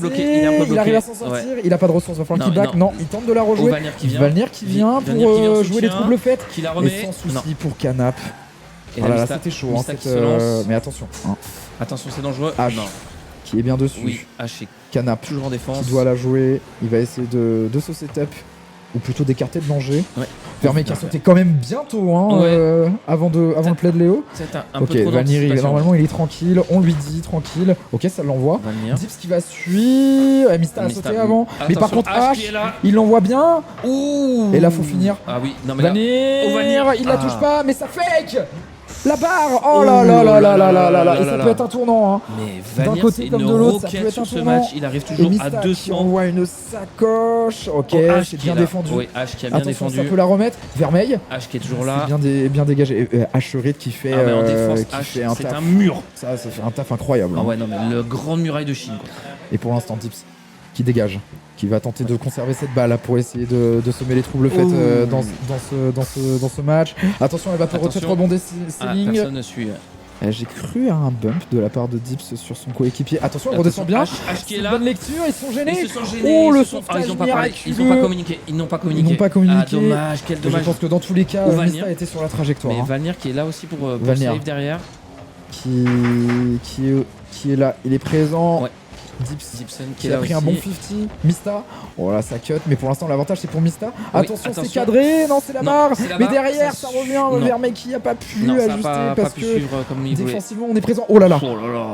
Il arrive à s'en sortir. Il a pas de ressources. Va falloir qu'il back. Non, il tente de la rejouer. Valnir qui vient pour jouer les troubles faits. Et sans souci pour Canap. Et là, c'était chaud. Mais attention. Attention, c'est dangereux. H qui est bien dessus. Oui, H est Canap toujours en défense. Qui doit la jouer. Il va essayer de se setup. Ou plutôt d'écarter de danger. Vermeil qui a sauté quand même bientôt avant le play de Léo. Ok, Valnir, normalement il est tranquille. On lui dit tranquille. Ok, ça l'envoie. Dips qui va suivre. Mista a sauté avant. Mais par contre, H, il l'envoie bien. Et là, faut finir. Ah oui, non mais Valnir, il la touche pas, mais ça fake. La barre. Oh là là là là là là là. Et ça peut être un tournant. Hein. Mais d'un côté comme de l'autre, ça peut être un tournant. Il arrive toujours à 200. Qui envoie une sacoche. Ok, c'est bien défendu. Oui, H qui a bien défendu. Ça peut la remettre. Vermeil. H qui est toujours là. Bien dégagé. H qui fait. En défense, H, c'est un mur. Ça fait un taf incroyable. Ah ouais, non mais le grand muraille de Chine. Et pour l'instant, Dips qui dégage. Qui va tenter de conserver cette balle pour essayer de semer les troubles faits dans ce match. Attention, elle va peut-être rebondir ses lignes. Personne ne suit. J'ai cru à un bump de la part de Dips sur son coéquipier. Attention, il redescend bien. H qui est là. Bonne lecture, ils sont gênés. Ils se sont gênés. Oh, le sauvetage miraculeux. Ils n'ont pas communiqué. Ils n'ont pas communiqué. Ah, dommage, quel dommage. Je pense que dans tous les cas, Mista était sur la trajectoire. Mais Valnir qui est là aussi pour save derrière. Qui est là. Il est présent. Ouais. Dipson qui a pris un bon 50. Mista. Oh là, ça cut. Mais pour l'instant, l'avantage c'est pour Mista. Attention, c'est cadré. Non, c'est la barre. Mais derrière, ça revient vers Mec qui a pas pu ajuster parce que défensivement, on est présent. Oh là là.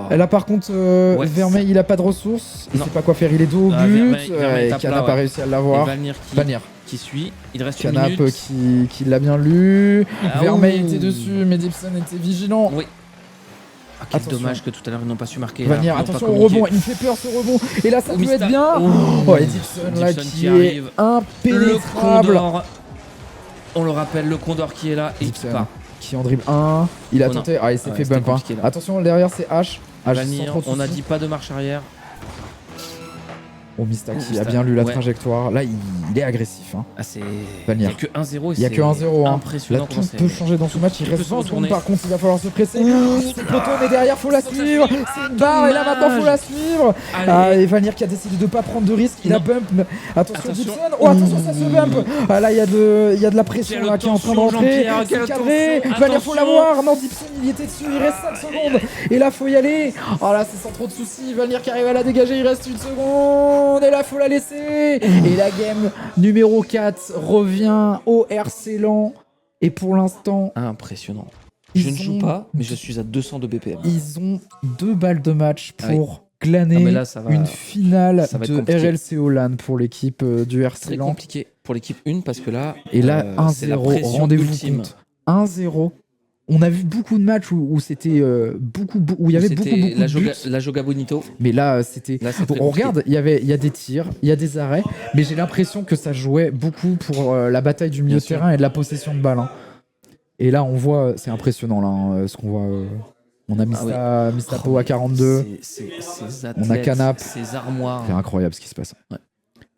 Là, par contre, Vermeil, il a pas de ressources. Il sait pas quoi faire. Il est dos au but. Et Canap a réussi à l'avoir. Vanir qui suit. Il reste une Canap qui l'a bien lu. Vermeil était dessus, mais Dipson était vigilant. Oui. Quel dommage que tout à l'heure ils n'ont pas su marquer. Vanir, attention au rebond, il me fait peur ce rebond. Et là ça peut être bien. Oh, et Dipson là qui est impénétrable. On le rappelle, le Condor qui est là et Dipson qui en dribble 1. Il a tenté. Ah, il s'est fait bump. Attention, derrière c'est H. Vanir, on a dit pas de marche arrière. Oh, Mista qui a bien lu la trajectoire. Là, il est agressif. Ah, c'est... Vanir. Il n'y a que 1-0. Il n'y a que 1-0. Impressionnant. Là, tout peut changer dans ce match. Il reste 20 secondes. Par contre, il va falloir se presser. C'est poteau, mais derrière, faut la suivre. C'est une barre. Et là, maintenant, faut la suivre. Et Vanir qui a décidé de ne pas prendre de risque. Il a bump. Attention, Dipson. Oh, attention, ça se bump. Ah, là, il y a de la pression là, qui est en train d'entrer. C'est cadré. Vanir, faut l'avoir. Non, Dipson, il était dessus. Il reste 5 secondes. Et là, faut y aller. Oh, là, c'est sans trop de soucis. Vanir qui arrive à la dégager. Il reste 1 seconde. Et là, faut la laisser. Et la game numéro 4 revient au RC Lens. Et pour l'instant, impressionnant. Je ne joue pas, mais je suis à 200 de BPM. Ils ont 2 balles de match pour glaner une finale de RLCO LAN pour l'équipe du RC Lens. C'est compliqué pour l'équipe 1 parce que là, et là 1-0, rendez-vous compte. 1-0. On a vu beaucoup de matchs où c'était où il y avait beaucoup de buts. La Joga Bonito. Mais là, c'était. On regarde, il y a des tirs, il y a des arrêts, mais j'ai l'impression que ça jouait beaucoup pour la bataille du milieu de terrain et de la possession de balle. Et là, on voit, c'est impressionnant là, ce qu'on voit. On a Mistapo à 42. On a Canap. Ces armoires. C'est incroyable ce qui se passe. Ouais.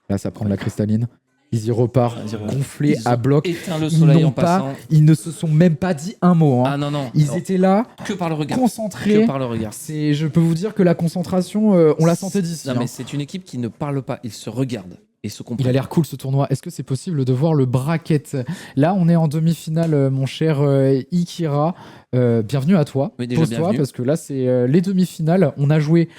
Là, ça prend de la cristalline. Ils y repartent, gonflés à bloc. Éteint le soleil en passant. Ils ne se sont même pas dit un mot. Ah non, non. Ils étaient là, que par le regard. Concentrés. Que par le regard. Je peux vous dire que la concentration, on la sentait d'ici. Non, mais c'est une équipe qui ne parle pas. Ils se regardent et se comprennent. Il a l'air cool ce tournoi. Est-ce que c'est possible de voir le bracket? Là, on est en demi-finale, mon cher Ikira. Bienvenue à toi. Oui, déjà Pose-toi, parce que là, c'est les demi-finales. On a joué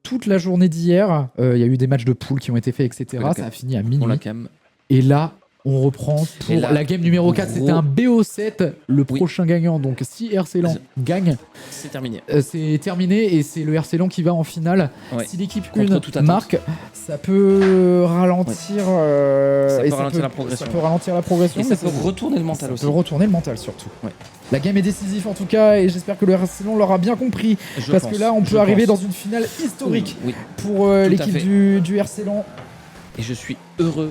toute la journée d'hier. Il y a eu des matchs de poule qui ont été faits, etc. Ça a fini à minuit. On la calme. Et là, on reprend pour la game numéro 4. C'était un BO7, le prochain gagnant. Donc si RC Lens gagne, c'est terminé. C'est terminé et c'est le RC Lens qui va en finale. Ouais. Si l'équipe 1 marque, ça peut ralentir, la progression. Ça peut ralentir la progression. Et ça peut retourner le mental aussi. Ça peut retourner le mental surtout. Ouais. La game est décisive en tout cas et j'espère que le RC Lens l'aura bien compris. Parce que là, on peut arriver dans une finale historique pour l'équipe du RC Lens. Et je suis heureux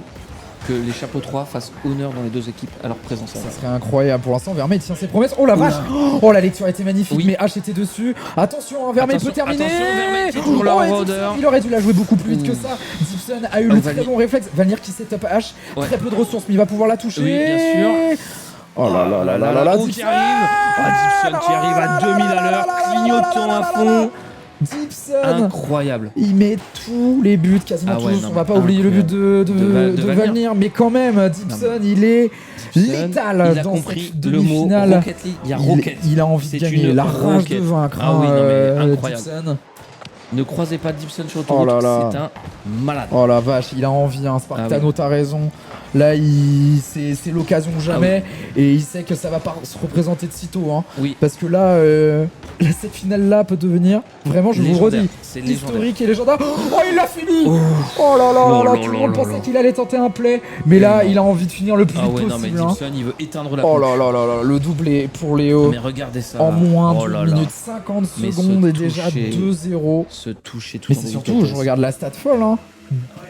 que les chapeaux 3 fassent honneur dans les deux équipes à leur présence. Ça serait incroyable. Pour l'instant, Vermeil tient ses promesses. Oh la vache! Oh, la lecture était magnifique, mais H était dessus. Attention, Vermeil peut terminer. Il aurait dû la jouer beaucoup plus vite que ça. Dipson a eu le très bon réflexe. Vanir qui set up H. Très peu de ressources, mais il va pouvoir la toucher. Oui, bien sûr. Oh là là là là là, Dipson qui arrive à 2000 à l'heure, clignotant à fond. Dipson, incroyable. Il met tous les buts, quasiment tous. On va pas oublier le but de Valnir, mais quand même, Dipson, il est létal dans cette demi-finale. Rocket League. Il y a Rocket. Il a envie de gagner, la rage de vaincre. Ah oui, non, mais incroyable. Dipson. Ne croisez pas Dipson sur l'autoroute, c'est un malade. Oh la vache, il a envie, hein, Spartano, t'as raison. Là, c'est l'occasion jamais et il sait que ça va pas se représenter de sitôt. Hein, parce que là, cette finale-là peut devenir, vraiment, je vous le redis, historique et légendaire. Oh, il l'a fini. Oh là là, tout le monde pensait qu'il allait tenter un play. Mais là, il a envie de finir le plus vite possible. Non, mais Dipson, il veut éteindre la Oh là là là là, le doublé pour Léo. Mais regardez ça. En moins d'une minute 50 secondes et déjà 2-0. Se toucher tout. Mais c'est surtout, je regarde la stat folle. Hein.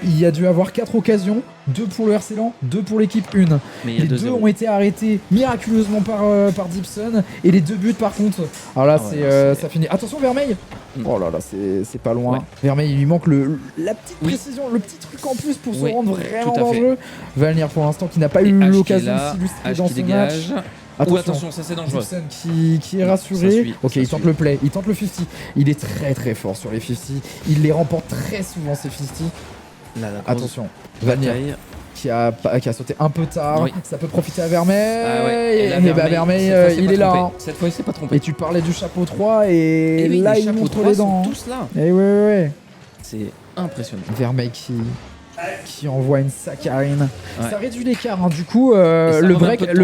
Il y a dû avoir 4 occasions, 2 pour le RC Lens, 2 pour l'équipe 1. Les 2 ont été arrêtés miraculeusement par Dipson et les 2 buts par contre. Alors là, ça finit. Attention Vermeil. Oh là là, c'est pas loin. Vermeil, il lui manque la petite précision, le petit truc en plus pour se rendre vraiment dangereux. Valnir pour l'instant qui n'a pas eu l'occasion de s'illustrer dans ce match. attention, ça c'est dangereux. Dibson qui est rassuré. Ok, il tente le play, il tente le 50. Il est très très fort sur les 50. Il les remporte très souvent ces 50. Attention, Vanir qui a sauté un peu tard. Ça peut profiter à Vermeil. Et Vermeil, il est là. Cette fois, il s'est pas trompé. Et tu parlais du chapeau 3 et là, il montre les dents. Tous là. Et ouais. C'est impressionnant. Vermeil qui envoie une saccharine. Ça réduit l'écart, du coup le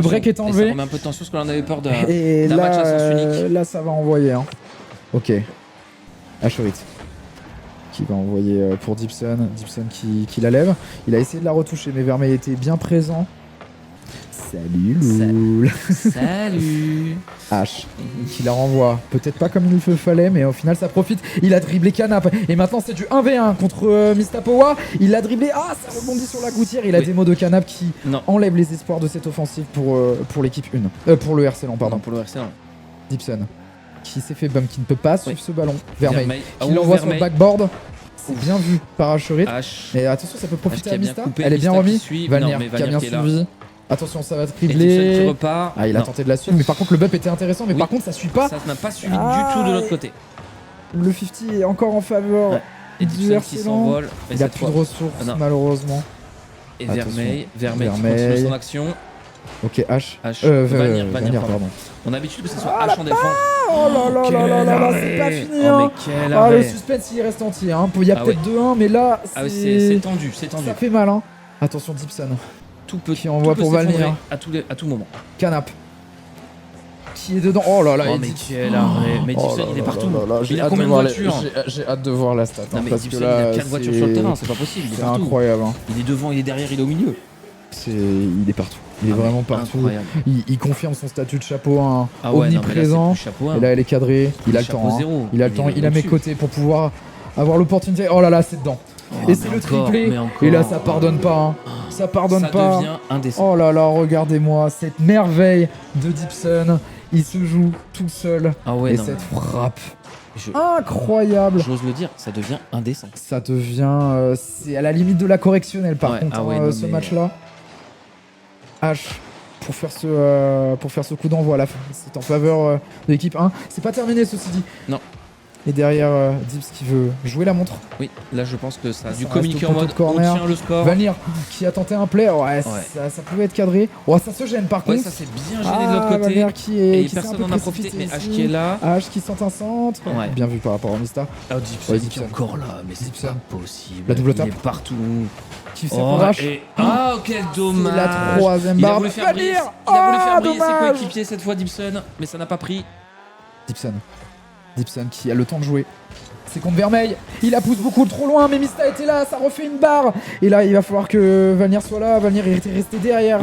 break est enlevé. Ça remet un peu de tension parce qu'on en avait peur d'un match à sens unique. Là ça va envoyer. Ok. Ashorit qui va envoyer pour Dibson. Dibson qui la lève. Il a essayé de la retoucher mais Vermeil était bien présent. Salut Loul. Salut. H qui la renvoie. Peut-être pas comme il le fallait, mais au final ça profite. Il a dribblé Canap. Et maintenant c'est du 1v1 contre Mistapowa. Il l'a dribblé. Ah, ça rebondit sur la gouttière. Il a des mots de Canap qui enlève les espoirs de cette offensive pour l'équipe 1. Pour le RC Lens, pardon. Pour le RC Lens. Dibson qui s'est fait bump, qui ne peut pas suivre ce ballon. Vermeil qui l'envoie sur le backboard. C'est bien vu par Ashorit. Mais attention, ça peut profiter à Mista. Elle est bien remise. Vanir qui a bien suivi. Attention, ça va dribbler. Il a tenté de la suivre, mais par contre le bump était intéressant, mais par contre ça suit pas. Ça n'a pas suivi du tout de l'autre côté. Le 50 est encore en faveur du RC Lens. Il a plus de ressources malheureusement. Et Vermeil qui continue son action. Ok, Vanir, pardon. On a l'habitude que ce soit H en défense. Oh là, c'est pas fini. Le suspense il reste entier. Il y a peut-être 2-1, mais là c'est tendu. Ça fait mal. Attention Dibson. Tout petit qui envoie pour Valnier à tout moment. Canap qui est dedans. Oh là là, mais quel arrêt. Mais Dibson il est partout. Il a combien de voitures? J'ai hâte de voir la stat. Parce que là, il y a 4 voitures sur le terrain, c'est pas possible. C'est incroyable. Il est devant, il est derrière, il est au milieu. Il est partout. Il est vraiment partout. Il confirme son statut de chapeau omniprésent. Et là, elle est cadrée. Il a le temps. Il a le temps. Il a mes côtés pour pouvoir avoir l'opportunité. Oh là là, c'est dedans. Et c'est le triplé. Et là, ça pardonne pas. Ça pardonne pas. Ça devient indécent. Oh là là, regardez-moi cette merveille de Dibson. Il se joue tout seul. Et cette frappe. Incroyable. J'ose le dire, ça devient indécent. Ça devient. C'est à la limite de la correctionnelle par contre, ce match-là. H pour faire ce coup d'envoi à la fin. C'est en faveur de l'équipe 1. C'est pas terminé ceci dit. Non. Et derrière Dibs qui veut jouer la montre. Oui, là je pense que ça a dû communiquer en mode on tient le score. Vanir qui a tenté un play. Ça pouvait être cadré. Ça se gêne par contre. Ça s'est bien gêné de l'autre côté. Vanir qui personne n'en a profité. Mais H qui est là. H qui sent un centre. Bien vu par rapport à Mista. Dibson qui est encore là. Mais c'est pas possible. La double tape. Il est partout. Qui s'approche. Quel dommage. C'est la troisième barre. Il a voulu faire briller ses coéquipiers cette fois Dibson. Mais ça n'a pas pris. Dibson qui a le temps de jouer. C'est contre Vermeil. Il la pousse beaucoup trop loin, mais Mista était là, ça refait une barre. Et là, il va falloir que Valnier soit là. Valnier est resté derrière.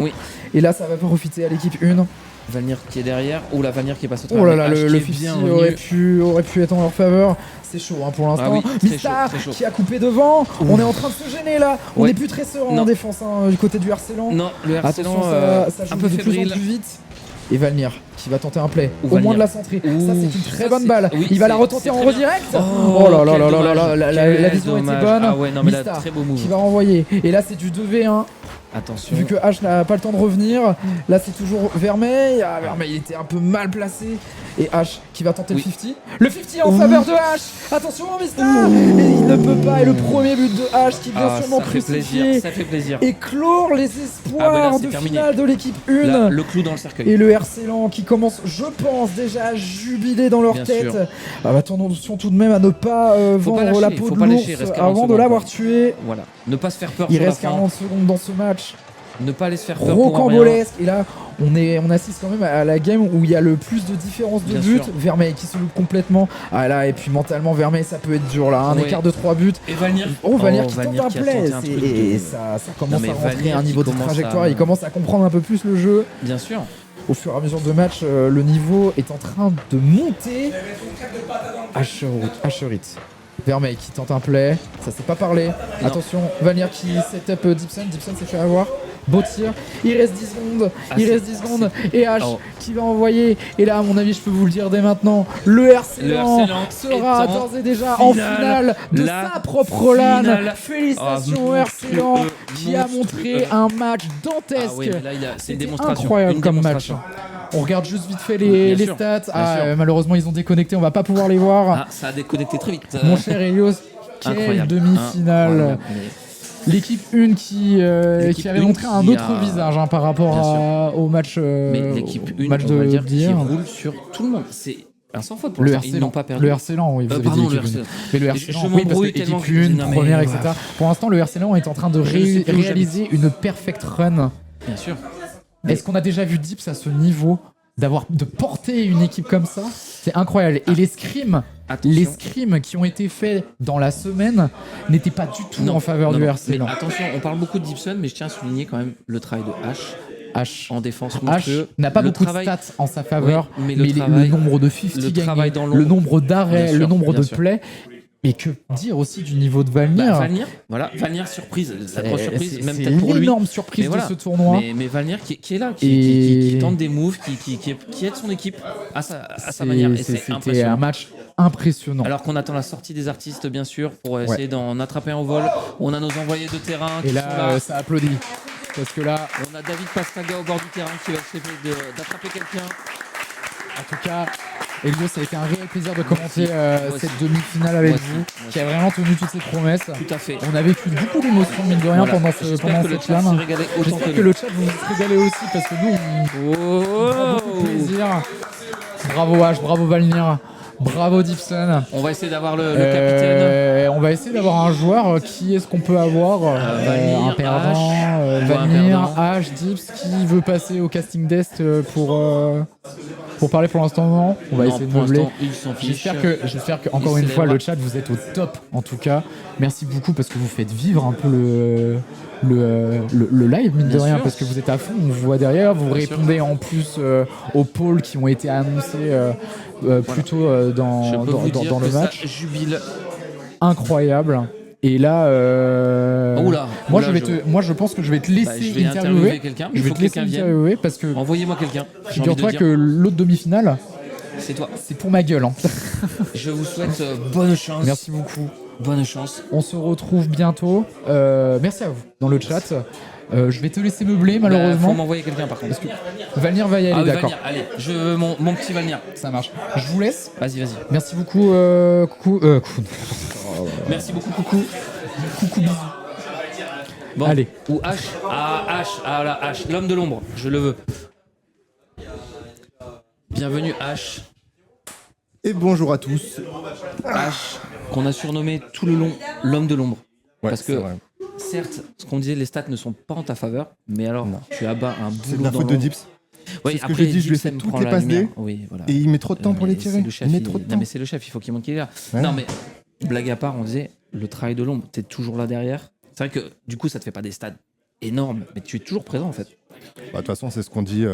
Et là, ça va profiter à l'équipe 1. Valnier qui est derrière. Ou la Valnier qui est passé au travers. Oh là là, le Fissi aurait pu être en leur faveur. C'est chaud pour l'instant. Mista qui a coupé devant. On est en train de se gêner là. On n'est plus très serein en défense du côté du RC Lens. Non, le RC Lens ça joue un peu de plus en fébrile. plus vite. Et Valnier qui va tenter un play, au moins de la centrer. Ça c'est une très bonne balle. Il va la retenter en redirect. Oh là là là là là, la vision était bonne. Mista qui va renvoyer. Et là c'est du 2v1. Attention. Vu que H n'a pas le temps de revenir, là c'est toujours Vermeil. Vermeil il était un peu mal placé. Et H qui va tenter le 50. Le 50 en faveur de H. Attention Mista. Et il ne peut pas. Et le premier but de H qui vient sûrement crucifier. Ça fait plaisir. Et clore les espoirs de finale de l'équipe 1. Là, le clou dans le cercueil. Et le RC Lens qui commence, je pense, déjà à jubiler dans leur tête. Attention tout de même à ne pas vendre la peau de l'ours avant de l'avoir tué. Voilà. Ne pas se faire peur. Il reste 40 secondes dans ce match. Ne pas aller se faire peur. Rocambolesque. Et là, on assiste quand même à la game où il y a le plus de différence de buts. Vermeil qui se loupe complètement. Et puis mentalement, Vermeil, ça peut être dur là. Un écart de 3 buts. Et Valnier. Valnier qui tente un play. Et ça commence à rentrer à un niveau de trajectoire. Il commence à comprendre un peu plus le jeu. Bien sûr. Au fur et à mesure de match, le niveau est en train de monter. Ashorit. Vermeil qui tente un play, ça s'est pas parlé. Attention, Valnier qui set up Dibson. Dibson s'est fait avoir. Beau tir. Il reste 10 secondes. Et H qui va envoyer. Et là, à mon avis, je peux vous le dire dès maintenant, le RC Lens sera d'ores et déjà en finale de sa propre LAN. Félicitations au RC Lens qui a montré un match dantesque. C'est une démonstration. Incroyable comme match. On regarde juste vite fait les stats. Malheureusement, ils ont déconnecté, on va pas pouvoir les voir. Ça a déconnecté très vite. Mon cher Elios, quelle demi-finale. L'équipe 1 qui avait montré un autre visage par rapport au match mais l'équipe 1, match on va dire, qui d'hier. roule sur tout le monde. C'est un sans faute pour le l'instant. Ils n'ont pas perdu. Le RC Lens, oui, vous avez dit l'équipe 1. Mais le RC Lens, oui, parce que équipe 1, première, etc. Pour l'instant, le RC Lens est en train de réaliser une perfect run. Bien sûr. Est-ce qu'on a déjà vu Dips à ce niveau de porter une équipe comme ça? C'est incroyable. Et les scrims qui ont été faits dans la semaine n'étaient pas du tout en faveur du RC Lens. Attention, on parle beaucoup de Dipson, mais je tiens à souligner quand même le travail de H en défense. H n'a pas beaucoup de stats en sa faveur, mais le nombre de 50 gagnés, le nombre d'arrêts, le nombre de plays. Mais que dire aussi du niveau de Valnir? Valnir surprise, la grosse surprise, même peut-être pour lui. C'est une énorme surprise de ce tournoi. Mais Valnir qui est là, qui tente des moves, qui aide son équipe à sa manière. Et c'était un match impressionnant. Alors qu'on attend la sortie des artistes, bien sûr, pour essayer d'en attraper un au vol. On a nos envoyés de terrain qui sont là. Ça applaudit. Parce que là, on a David Pastaga au bord du terrain qui va essayer d'attraper quelqu'un. En tout cas, Elio, ça a été un réel plaisir de commenter cette demi-finale avec vous, qui a vraiment tenu toutes ses promesses. Tout à fait. On a vécu beaucoup d'émotions, mine de rien, pendant cette slam. J'espère que le chat vous se régalez aussi, parce que nous, on a beaucoup de plaisir. Bravo H, bravo Valnir. Bravo Dipson. On va essayer d'avoir le capitaine. On va essayer d'avoir un joueur. Qui est-ce qu'on peut avoir? Un perdant. Valnir, H, Dips. Qui veut passer au casting desk pour parler pour l'instant? Non. On va essayer de meubler. J'espère que encore une fois le chat, vous êtes au top en tout cas. Merci beaucoup parce que vous faites vivre un peu le live, mine de rien, parce que vous êtes à fond, on vous voit derrière, vous répondez en plus aux polls qui ont été annoncés plus tôt dans le match. Ça jubile. Incroyable. Et là, moi je pense que je vais te laisser interviewer quelqu'un. Je vais te laisser interviewer parce que envoyez-moi quelqu'un. Figure-toi que l'autre demi-finale, c'est toi. C'est pour ma gueule. Je vous souhaite bonne chance. Merci beaucoup. Bonne chance. On se retrouve bientôt. Merci à vous dans le chat. Je vais te laisser meubler malheureusement. Faut m'envoyer quelqu'un par contre. Valnir va y aller, d'accord. Valnir, allez, je veux mon petit Valnir. Ça marche. Je vous laisse. Vas-y. Merci beaucoup. Coucou. Merci beaucoup, coucou. Coucou, bisous. Bon, allez. Ou H. H, l'homme de l'ombre, je le veux. Bienvenue H. Et bonjour à tous. H, qu'on a surnommé tout le long l'homme de l'ombre. Ouais, parce que, certes, ce qu'on disait, les stats ne sont pas en ta faveur, mais alors, tu abats un boulot. C'est de la faute de Dips. Oui, ce que je dis, je lui ai fait toutes les passes D. Oui, voilà. Et il met trop de temps pour les tirer. Il met trop de temps. Non, mais c'est le chef, il faut qu'il montre qu'il est là. Ouais. Non, mais blague à part, on disait, le travail de l'ombre, t'es toujours là derrière. C'est vrai que, du coup, ça te fait pas des stats énormes, mais tu es toujours présent, en fait. De toute façon, c'est ce qu'on dit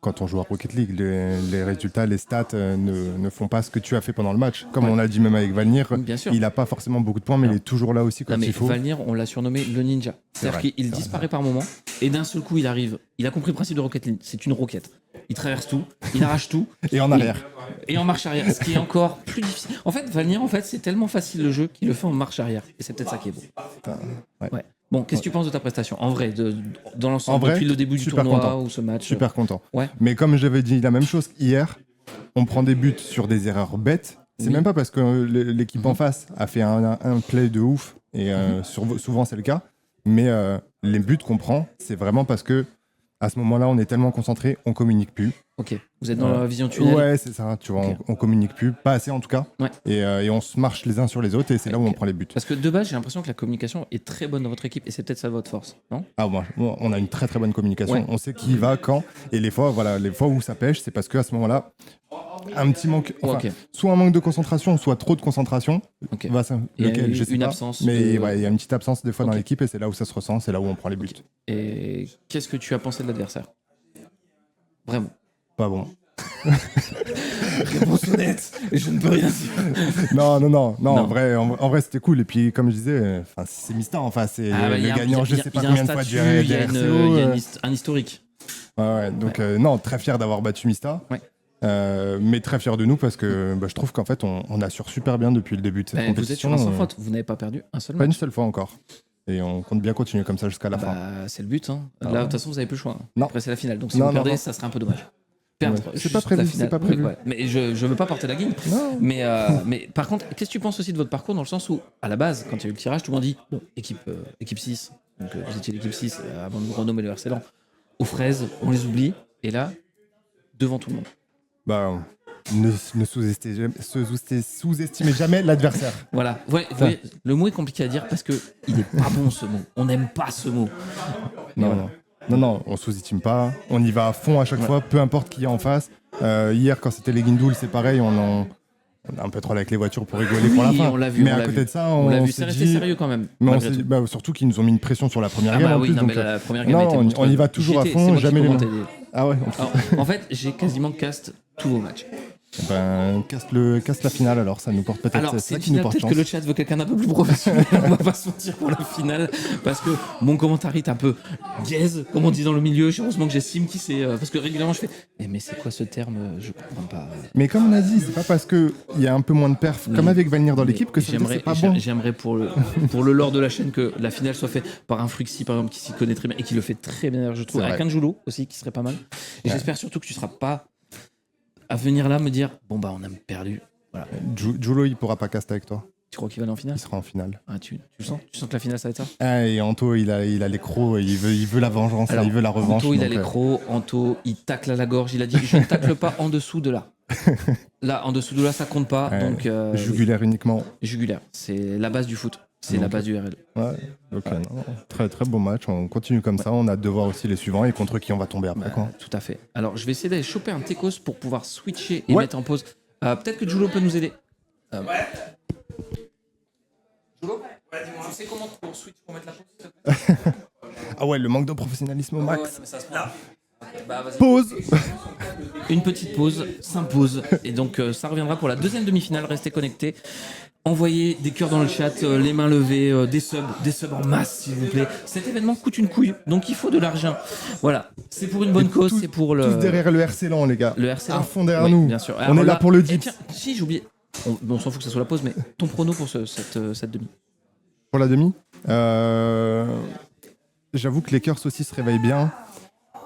quand on joue à Rocket League. Les résultats, les stats ne font pas ce que tu as fait pendant le match. Comme on l'a dit même avec Valnir, il n'a pas forcément beaucoup de points, mais il est toujours là aussi quand il faut. Valnir, on l'a surnommé le ninja. C'est-à-dire qu'il disparaît par moment, et d'un seul coup, il arrive. Il a compris le principe de Rocket League. C'est une roquette. Il traverse tout, il arrache tout. Et en arrière. Et en marche arrière, ce qui est encore plus difficile. En fait, Valnir, c'est tellement facile le jeu qu'il le fait en marche arrière. Et c'est peut-être ça qui est beau. Ouais. Bon, qu'est-ce que tu penses de ta prestation en vrai, dans l'ensemble, depuis le début du tournoi ou ce match? Super content. Ouais. Mais comme j'avais dit la même chose qu'hier, on prend des buts sur des erreurs bêtes. C'est même pas parce que l'équipe en face a fait un play de ouf, et souvent c'est le cas, mais les buts qu'on prend, c'est vraiment parce que à ce moment-là, on est tellement concentré, on communique plus. Ok, vous êtes dans la vision tunnel. Ouais, c'est ça, tu vois, on communique plus, pas assez en tout cas, et on se marche les uns sur les autres, et c'est là où on prend les buts. Parce que de base, j'ai l'impression que la communication est très bonne dans votre équipe, et c'est peut-être ça votre force, non? Ah bon, on a une très très bonne communication, on sait qui va, quand, et les fois où ça pêche, c'est parce qu'à ce moment-là, un petit manque, soit un manque de concentration, soit trop de concentration, je sais pas, absence mais il y a une petite absence des fois dans l'équipe, et c'est là où ça se ressent, c'est là où on prend les buts. Et qu'est-ce que tu as pensé de l'adversaire? Vraiment. Pas bon. Réponse honnête, et je ne peux rien dire. Non. En vrai c'était cool. Et puis, comme je disais, c'est Mista. C'est le gagnant, je sais pas combien de fois du RCO. Il y a un historique. Ouais, donc, non, très fier d'avoir battu Mista. Ouais. Mais très fier de nous parce que je trouve qu'en fait, on assure super bien depuis le début de cette compétition. Vous êtes sur un sans faute. Vous n'avez pas perdu un seul match. Pas une seule fois encore. Et on compte bien continuer comme ça jusqu'à la fin. C'est le but. Là, de toute façon, vous n'avez plus le choix. Non. Après, c'est la finale. Donc, si vous perdez, ça serait un peu dommage. perdre. C'est pas prévu. C'est pas prévu. Ouais. Mais je veux pas porter la guigne. Non. Mais par contre, qu'est-ce que tu penses aussi de votre parcours dans le sens où, à la base, quand il y a eu le tirage, tout le monde dit bon, équipe 6. Donc vous étiez l'équipe 6 avant de vous renommer le RC Lens. Aux fraises, on les oublie. Et là, devant tout le monde. Bah, ne sous-estimez jamais l'adversaire. Voilà. Vous voyez, le mot est compliqué à dire parce que il est pas bon ce mot. On n'aime pas ce mot. Non, on sous-estime pas. On y va à fond à chaque fois, peu importe qui est en face. Hier, quand c'était les Guindouls, c'est pareil. On a un peu trop avec les voitures pour rigoler pour la fin. On l'a vu. Mais à côté de ça, on l'a vu. s'est C'est resté dit... sérieux quand même. Mais on s'est dit, surtout qu'ils nous ont mis une pression sur la première game. La première game était on y va toujours à fond, jamais les mains. Ah ouais. En fait, j'ai quasiment cast tous vos matchs. Casse la finale alors, ça nous porte peut-être. Alors c'est ça qui finale, nous porte peut-être chance. que le chat veut quelqu'un d'un peu plus professionnel. On va pas se mentir pour la finale parce que mon commentaire est un peu gaze, comme on dit dans le milieu. Heureusement que j'ai Sim qui sait parce que régulièrement je fais mais c'est quoi ce terme, je comprends pas. Mais comme on a dit, c'est pas parce que il y a un peu moins de perf comme avec Valnir dans l'équipe que c'est pas bon. J'aimerais pour le lore de la chaîne que la finale soit faite par un Fruxy par exemple qui s'y connaît très bien et qui le fait très bien je trouve, avec un Julo aussi qui serait pas mal. Et j'espère surtout que tu seras pas à venir là me dire bon bah on a perdu. Voilà. Julo il pourra pas caster avec toi. Tu crois qu'il va aller en finale? Il sera en finale. Ah, tu le sens? Tu sens que la finale ça va être ça? Ah, et Anto il a les crocs, il veut la vengeance, il veut la revanche. Anto il a les crocs, Anto il tacle à la gorge, il a dit je ne tacle pas en dessous de là. Là en dessous de là ça compte pas donc jugulaire uniquement. Jugulaire, c'est la base du foot. C'est la base du RL. Ouais, non. Très très beau match, on continue comme ça, on a hâte de voir aussi les suivants et contre qui on va tomber après. Tout à fait. Alors je vais essayer d'aller choper un Tekos pour pouvoir switcher et mettre en pause. Peut-être que Julo peut nous aider. Julo, tu sais comment on switch pour mettre la pause? Ah ouais, le manque de professionnalisme au max. Vas-y. Pause. Une petite pause s'impose et donc ça reviendra pour la deuxième demi-finale. Restez connectés. Envoyez des cœurs dans le chat, les mains levées, des subs en masse s'il vous plaît. Cet événement coûte une couille, donc il faut de l'argent. Voilà, c'est pour une bonne cause, c'est pour le... Tous derrière le RC Lens les gars. Le RC Lens. À fond derrière nous. Bien sûr. Alors, on est là pour le dips. Si j'ai oublié, on s'en fout que ça soit la pause, mais ton prono pour cette demi. Pour la demi j'avoue que les cœurs aussi se réveillent bien.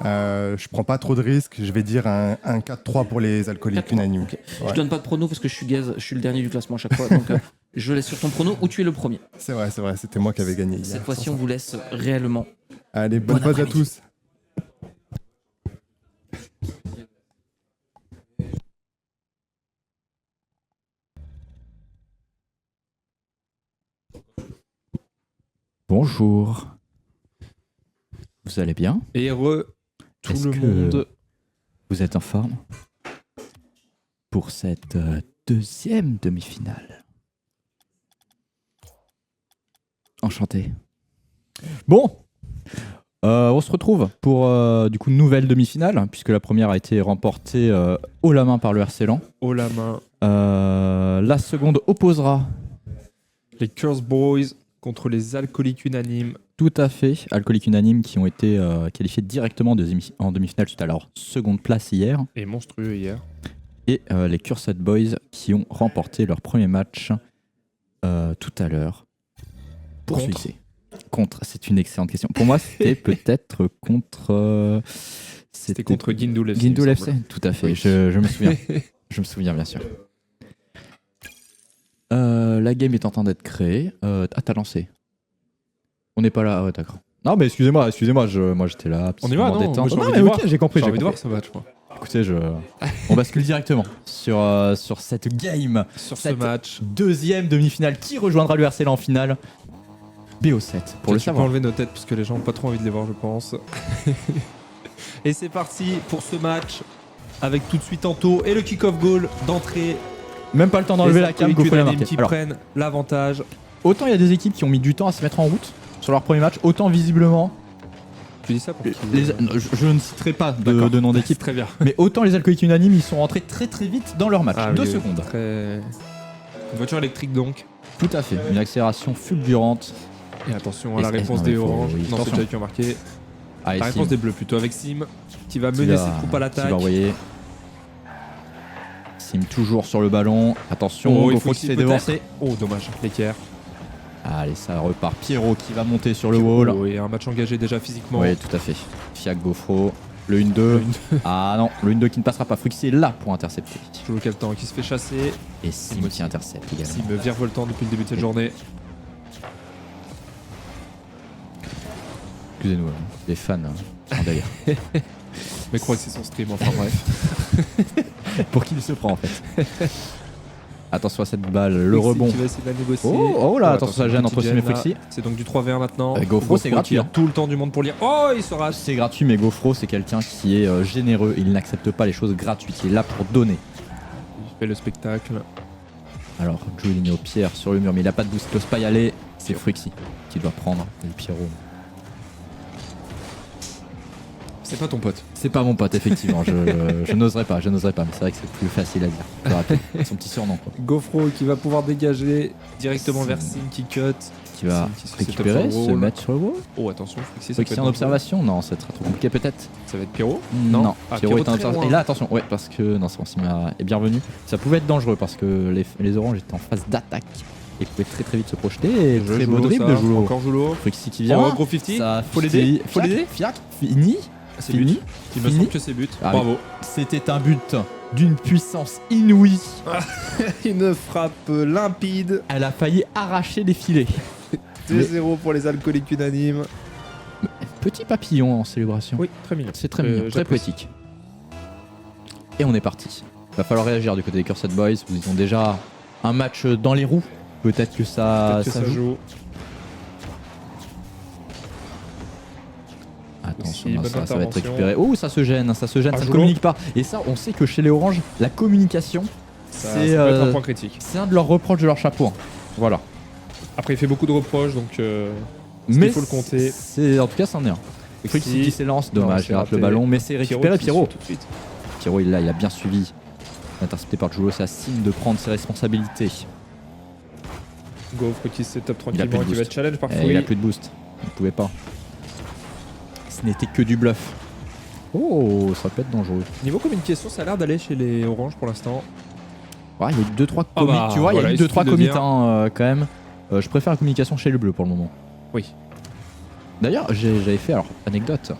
Je prends pas trop de risques, je vais dire un 4-3 pour les alcooliques unanimes. Okay. Ouais. Je donne pas de prono parce que je suis gaze, je suis le dernier du classement à chaque fois, donc je laisse sur ton prono où tu es le premier. C'est vrai, c'était moi qui avais gagné hier. Cette fois-ci on vous laisse réellement. Allez, bonne pause à tous. Bonjour. Vous allez bien? Et tout le monde. Vous êtes en forme pour cette deuxième demi-finale? Enchanté. Bon, on se retrouve pour du coup une nouvelle demi-finale, puisque la première a été remportée haut la main par le RC Lens. Haut la main. La seconde opposera les Curse Boys contre les Alcooliques Unanimes. Tout à fait, Alcooliques Unanimes qui ont été qualifiés directement en demi-finale suite à leur seconde place hier. Et monstrueux hier. Et les Cursed Boys qui ont remporté leur premier match tout à l'heure. Contre, c'est une excellente question. Pour moi, c'était peut-être contre... c'était contre Guindoul FC. Guindoul FC, tout à fait, oui. je me souviens. Je me souviens bien sûr. La game est en train d'être créée. T'as lancé. On n'est pas là, ouais, d'accord. Non, mais excusez-moi, moi j'étais là. On y va, non, non mais ok, j'ai compris. J'ai envie de voir ce match, moi. Écoutez, on bascule directement sur cette game. Sur ce match. Deuxième demi-finale qui rejoindra le RC Lens en finale. BO7, pour le savoir. On peut enlever nos têtes parce que les gens n'ont pas trop envie de les voir, je pense. Et c'est parti pour ce match avec tout de suite Anto et le kick-off goal d'entrée. Même pas le temps d'enlever la cam, Gaufret l'a marqué. Qui prennent l'avantage. Autant il y a des équipes qui ont mis du temps à se mettre en route sur leur premier match, autant visiblement... Tu dis ça pour qui je ne citerai pas de nom d'équipe. Très bien. Mais autant les Alcooliques Unanimes, ils sont rentrés très très vite dans leur match. 2 secondes. Une voiture électrique donc. Tout à fait. Une accélération fulgurante. Et attention à la réponse des oranges. Non, c'est Jay qui a marqué. La réponse des bleus plutôt avec Sim qui va mener ses troupes à l'attaque. Qui va envoyer. Sim toujours sur le ballon. Attention, il faut qu'il se fait dévancer. Oh, dommage, l'équerre. Allez, ça repart. Pierrot qui va monter sur le wall. Et un match engagé déjà physiquement. Oui, tout à fait. Fiac Gaufreau. Le 1-2. Ah non, le 1-2 qui ne passera pas. Fruxy est là pour intercepter. Joue le temps qui se fait chasser. Et Sim qui intercepte également. Sim virevoltant depuis le début de cette journée. Excusez-nous, les fans, en délire. Mais crois que c'est son stream, enfin bref. Pour qui il se prend en fait. Attention à cette balle, le rebond. Qui va essayer de la négocier. Oh là, attention, ça gêne entre Sim et Fruxy. C'est donc du 3v1 maintenant. Gofro, c'est gratuit. Il a tout le temps du monde pour lire. Oh, il se rate. C'est gratuit, mais Gofro, c'est quelqu'un qui est généreux. Il n'accepte pas les choses gratuites. Il est là pour donner. Il fait le spectacle. Alors, Giulino, Pierre sur le mur, mais il a pas de boost. Il n'ose pas y aller. C'est Fruxy qui doit prendre. Et Pierrot. C'est pas ton pote. C'est pas mon pote, effectivement. Je n'oserais pas, mais c'est vrai que c'est plus facile à dire. Plus rapide. Son petit surnom, quoi. Gofro qui va pouvoir dégager directement vers Sim qui cut. Qui va récupérer, se mettre sur le wall. Oh, attention, Fruxy en observation. Non, c'est très trop compliqué, peut-être. Ça va être Pierrot. Non, Pierrot est en observation. Et là, attention, ouais, parce que. Non, c'est bon, Sim est bienvenu. Ça pouvait être dangereux parce que les oranges étaient en phase d'attaque. Et pouvaient très vite se projeter. Et très beau dribble de Joulo. Encore Joulo. Fruxy qui vient. Oh, gros 50. Faut l'aider. Fiac, fini. C'est but. Il me semble que c'est but. Bravo. C'était un but d'une puissance inouïe. Une frappe limpide. Elle a failli arracher les filets. 2-0 pour les alcooliques unanimes. Petit papillon en célébration. Oui, très mignon. C'est très mignon, très poétique. Et on est parti. Va falloir réagir du côté des Cursed Boys. Ils ont déjà un match dans les roues. Peut-être que ça joue. Attention, ça va être récupéré. Oh, ça se gêne, ça ne communique pas. Et ça, on sait que chez les Oranges, la communication, ça peut être un point critique. C'est un de leurs reproches de leur chapeau. Hein. Voilà. Après, il fait beaucoup de reproches, donc mais il faut le compter. En tout cas, c'en est un. Fruxy qui s'élance, dommage, il rate le ballon, mais c'est récupéré Pierrot. Tout de suite. Pierrot, il a bien suivi. Intercepté par Joulo, c'est à Sim de prendre ses responsabilités. Go, Fruxy setup tranquillement, qui va être challenge parfois. Il a plus de boost, il ne pouvait pas. Ce n'était que du bluff. Oh, ça peut être dangereux. Niveau communication, ça a l'air d'aller chez les Oranges pour l'instant. Ouais, il y a eu 2-3 commits, tu vois, il y a eu 2-3 commits quand même. Je préfère la communication chez le bleu pour le moment. Oui. D'ailleurs, j'avais fait, alors, anecdote,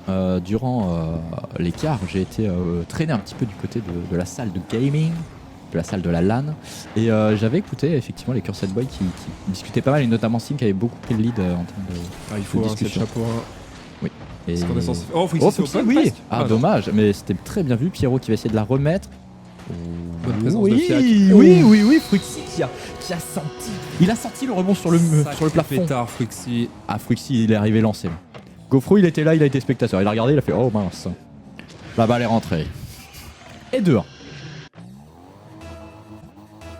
durant l'écart, j'ai été traîné un petit peu du côté de la salle de gaming, de la salle de la LAN, et j'avais écouté effectivement les Cursed Boys qui discutaient pas mal, et notamment Sim qui avait beaucoup pris le lead en termes de, il faut discussion. Chapeau. Oui. Et... Oh, Fruxy, oui. Ah, dommage, mais c'était très bien vu. Pierrot qui va essayer de la remettre. Bonne présence de Fiac. Oui, Fruxy qui a senti. Il a senti le rebond sur le plafond. Pétard, Fruxy. Ah, Fruxy, il est arrivé lancé. Gofro, il était là, il a été spectateur. Il a regardé, il a fait oh mince. La balle est rentrée. Et 2-1.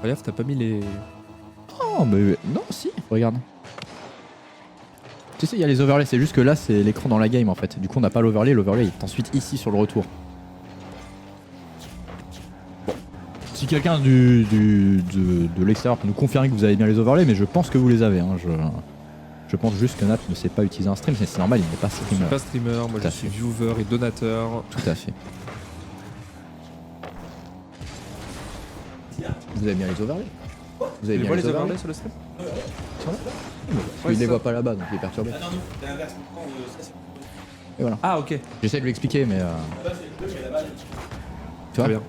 Regarde, t'as pas mis les. Oh, mais non, si, regarde. Tu sais, il y a les overlays, c'est juste que là, c'est l'écran dans la game en fait. Du coup, on n'a pas l'overlay est ensuite ici sur le retour. Bon. Si quelqu'un de l'extérieur peut nous confirmer que vous avez bien les overlays, mais je pense que vous les avez. Hein. Je pense juste que Nat ne sait pas utiliser un stream, c'est normal, il n'est pas streamer. Je suis pas streamer, moi je suis viewer et donateur. Tout à fait. Vous avez bien les overlays? Vous avez bien les overlays sur le stream? Il les voit pas là-bas, donc il est perturbé. Et voilà. Ah, ok. J'essaie de lui expliquer, mais. Tu vois bien.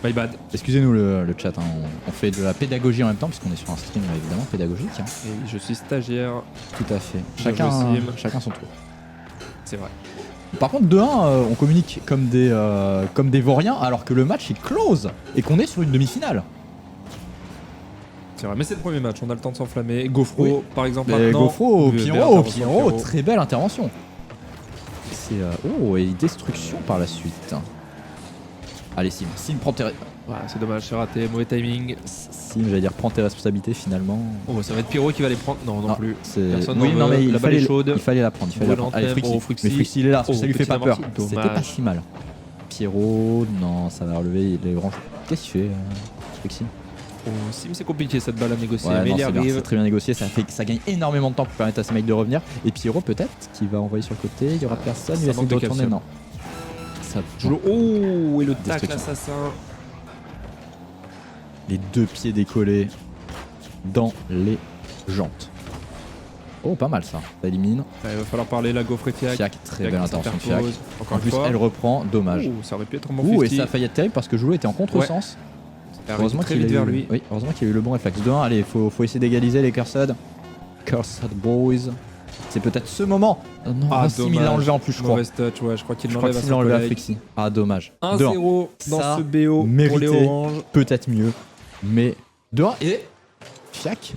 My bad. Excusez-nous le chat, hein. On fait de la pédagogie en même temps, puisqu'on est sur un stream évidemment pédagogique. Hein. Et je suis stagiaire. Tout à fait. Chacun son tour. C'est vrai. Par contre, 2-1, on communique comme des vauriens, alors que le match est close et qu'on est sur une demi-finale. C'est vrai, mais c'est le premier match, on a le temps de s'enflammer. Gofro, par exemple, et maintenant. Gofro, Pierrot, très belle intervention. C'est et destruction par la suite. Allez, Sim prend tes... c'est dommage, c'est raté, mauvais timing. Sim, j'allais dire, prends tes responsabilités finalement. Oh, ça va être Pierrot qui va les prendre. Non plus. Personne non, mais il fallait la prendre. Allez, Fruxy. Mais Fruxy, il est là, ça lui fait pas peur. C'était pas si mal. Pierrot, non, ça va relever les branches. Qu'est-ce qu'il fait, Fruxy? Sim, c'est compliqué cette balle à négocier, ouais, mais non, il arrive. C'est très bien négocié, ça gagne énormément de temps pour permettre à ses mecs de revenir. Et Pierrot peut-être, qui va envoyer sur le côté, il y aura personne, il va essayer de retourner, non. Oh, et le tacle assassin. Les deux pieds décollés dans les jantes. Oh, pas mal ça. Ça élimine. Il va falloir parler la gaufre et Fiac. Fiac, très belle intention de Fiac. Encore en plus, elle reprend. Dommage. Ça aurait pu être un bon 50. Et ça a failli être terrible parce que Joulo était en contresens. Heureusement qu'il a vers lui. Oui, heureusement qu'il a eu le bon réflexe. 2-1, allez, faut essayer d'égaliser les Cursed. Cursed Boys. C'est peut-être ce moment. Non, Sim il l'a enlevé en plus, je crois. Mauvaise touch, ouais, je crois qu'il l'enlève à Frixie. Ah, dommage. 1-0 dans ce BO pour les Oranges. Peut-être mieux, mais 2-1 et Fiac,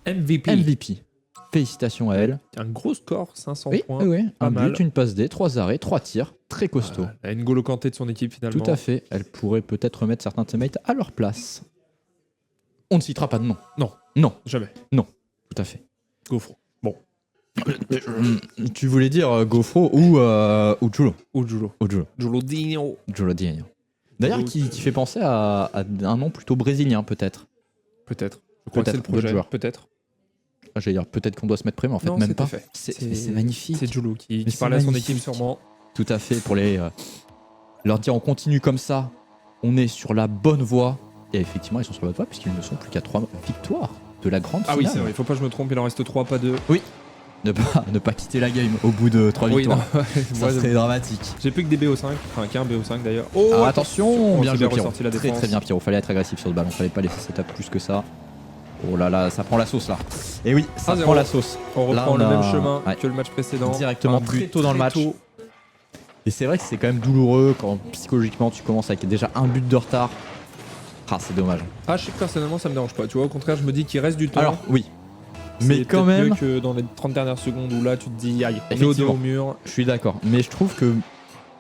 MVP. Félicitations à elle. Un gros score, 500 points. Oui, un but, une passe D, 3 arrêts, 3 tirs, très costaud. Elle a une N'Golo Kanté de son équipe finalement. Tout à fait. Elle pourrait peut-être remettre certains teammates à leur place. On ne citera pas de nom. Non. Jamais. Non. Tout à fait. Gofro. Bon. Tu voulais dire Gofro ou Julo. Julo Dinho. D'ailleurs, qui fait penser à un nom plutôt brésilien, peut-être. Peut-être. Je crois que c'est le projet. Peut-être. J'allais dire peut-être qu'on doit se mettre prêt, mais en fait, non, même pas. C'est magnifique. C'est Julo qui parlait à son équipe, sûrement. Tout à fait. Pour leur dire on continue comme ça, on est sur la bonne voie. Et effectivement, ils sont sur la bonne voie, puisqu'ils ne sont plus qu'à 3 victoires de la grande finale. Ah oui, c'est vrai. Il faut pas que je me trompe, il en reste 3, pas 2. Oui. Ne pas quitter la game au bout de 3 victoires. Non. Ça serait dramatique. J'ai plus que des BO5, enfin qu'un BO5 d'ailleurs. Oh, attention, bien joué Pierrot. Très bien Pierrot, fallait être agressif sur ce ballon, fallait pas laisser cette tape plus que ça. Oh là là, ça prend la sauce là. Et oui, ça prend la sauce. On reprend le même chemin que le match précédent. Directement très tôt dans le match. Et c'est vrai que c'est quand même douloureux quand psychologiquement tu commences avec déjà un but de retard. Ah, c'est dommage. Ah, je sais que personnellement ça me dérange pas, tu vois, au contraire je me dis qu'il reste du temps. Alors oui. Mais quand même mieux que dans les 30 dernières secondes où là tu te dis aïe, on est au dos au mur. Je suis d'accord, mais je trouve que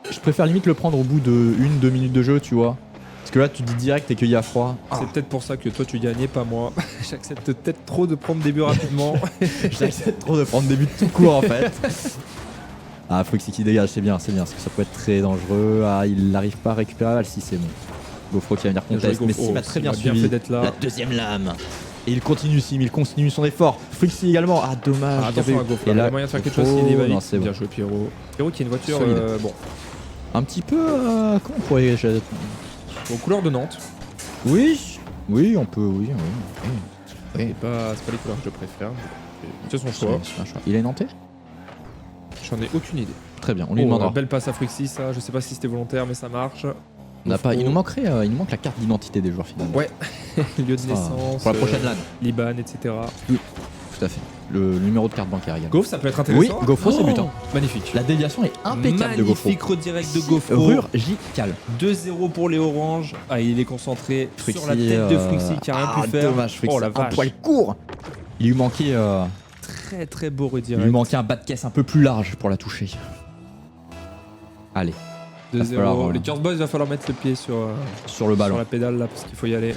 je préfère limite le prendre au bout de 1-2 minutes de jeu, tu vois. Parce que là tu dis direct et qu'il y a froid. C'est peut-être pour ça que toi tu gagnais, pas moi. J'accepte peut-être trop de prendre des buts rapidement. J'accepte trop de prendre des buts tout court en fait. Ah, Frixie qui dégage, c'est bien, parce que ça peut être très dangereux. Ah, il n'arrive pas à récupérer la balle, si c'est bon. Gofro qui va venir contester, mais Sim a très bien suivi d'être là. La deuxième lame. Et il continue Sim, il continue son effort. Frixie également, ah dommage. Attention à Gofro, il y a moyen de faire quelque chose s'il est valide. Bien joué Pierrot. Pierrot qui a une voiture, bon. Un petit peu, comment on pourrait... Aux couleurs de Nantes. Oui, on peut, oui. C'est pas les couleurs que je préfère. C'est son choix. Il est nantais ? J'en ai aucune idée. Très bien, on lui demandera. Belle passe à Frixie, ça. Je sais pas si c'était volontaire, mais ça marche. Il nous manque la carte d'identité des joueurs finalement. Ouais, lieu de naissance, pour la prochaine LAN. Liban, etc. Oui, tout à fait. Le numéro de carte bancaire également. Gofro, ça peut être intéressant. Oui, Gofro, c'est butant. Magnifique. La déviation est impeccable de Gofro. Magnifique redirect de Gofro. Chirurgical. 2-0 pour les Oranges. Ah, il est concentré sur la tête de Frixie qui a rien pu faire. Dommage, Frixie, oh la vache. Un poil court. Il lui manquait... Très très beau redirect. Il lui manquait un bas de caisse un peu plus large pour la toucher. Allez. 2-0. Les Curse Boys, il va falloir mettre le pied sur le ballon. Sur la pédale là, parce qu'il faut y aller.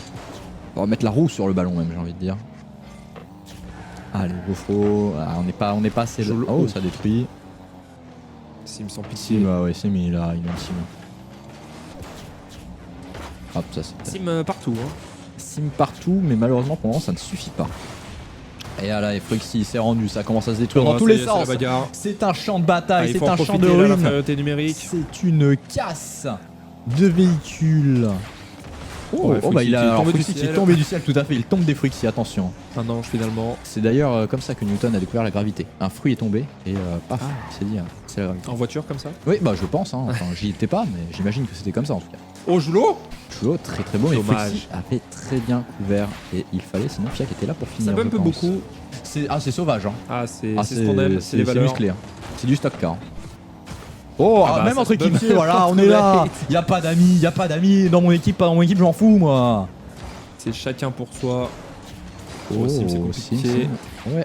On va mettre la roue sur le ballon même, j'ai envie de dire. Allez, Gofro. On n'est pas assez... Oh, ça détruit. Sim sans pitié. Sim, il a un Sim. Hop, ça c'est... Sim partout. Sim partout, mais malheureusement pour le moment ça ne suffit pas. Et là, Frixie s'est rendu, ça commence à se détruire dans tous les sens. C'est un champ de bataille, c'est un champ de ruines. Numérique. C'est une casse de véhicules. Il est tombé du ciel, tout à fait. Il tombe des Frixie, attention. Un ange finalement. C'est d'ailleurs comme ça que Newton a découvert la gravité. Un fruit est tombé et paf, il s'est dit, c'est la gravité. En voiture comme ça ? Oui, je pense. Enfin, j'y étais pas, mais j'imagine que c'était comme ça en tout cas. Oh, Julo, très très beau, mais Frixie avait très bien couvert et il fallait, sinon Fiac était là pour finir. Ça bump beaucoup. C'est sauvage. C'est ce qu'on aime, c'est les valeurs. C'est musclé. C'est du stock car. Oh, même entre équipiers, voilà, on est là. Y a pas d'amis dans mon équipe, je m'en fous moi. C'est chacun pour soi. Sim, c'est compliqué.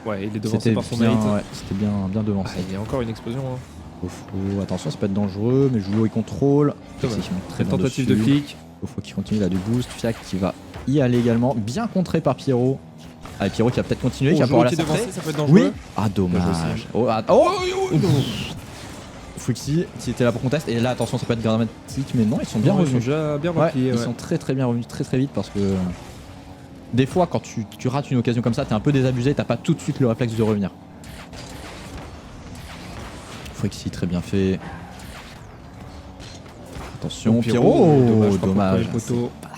Ouais, il est devancé par son mérite. C'était bien devancé. Il y a encore une explosion. Attention, ça peut être dangereux, mais Julo il contrôle. Très tentative de flic. Faut qu'il continue, il a du boost. Fiac qui va y aller également, bien contré par Pierrot. Ah, Pierrot qui va peut-être continuer, qui va pouvoir la sortir. Ça peut être dangereux. Oui. Ah, dommage. Frixie qui était là pour contester. Et là, attention, ça peut être dramatique, mais non, ils sont bien revenus. Ils sont très très bien revenus, très très vite parce que des fois, quand tu rates une occasion comme ça, t'es un peu désabusé, t'as pas tout de suite le réflexe de revenir. Frixie, très bien fait. Attention, Pierrot, dommage.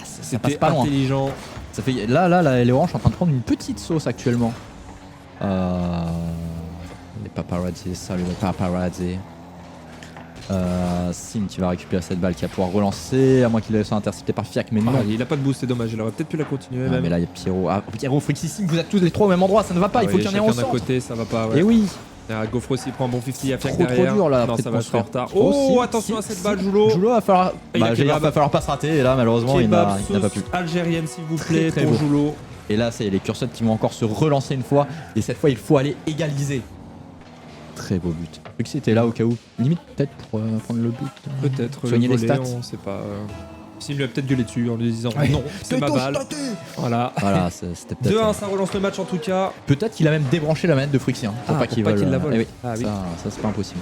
Ça passe pas loin. Intelligent. Ça fait là, les Oranges sont en train de prendre une petite sauce actuellement. paparazzi, salut le paparazzi. Sim qui va récupérer cette balle, qui va pouvoir relancer, à moins qu'il soit intercepté par Fiak, mais non. Il a pas de boost, c'est dommage, il aurait peut-être pu la continuer. Mais là il y a Pierrot. Pierrot, Frixie, Sim, vous êtes tous les trois au même endroit, ça ne va pas, il faut qu'il y en ait ensemble. Chacun d'un côté, ça va pas. Et oui. Gaufreau aussi prend un bon 50, il y a Fiak trop derrière. dur là, non, ça va être en retard. Attention à cette balle, Joulo. Joulo va falloir. Va falloir pas se rater, et là malheureusement il n'a pas pu. Algérienne s'il vous plaît, très pour beau. Joulo. Et là, c'est les Cursed qui vont encore se relancer une fois. Et cette fois, il faut aller égaliser. Très beau but. Vu que c'était là au cas où. Limite, peut-être pour prendre le but. Peut-être. Soigner les stats. On sait pas. S'il lui a peut-être gueulé dessus en lui disant non, c'est ma balle. Voilà. C'était peut-être. 2-1, ça relance le match en tout cas. Peut-être qu'il a même débranché la manette de Frixie. Pour pas qu'il la vole. Oui. Ça, c'est pas impossible.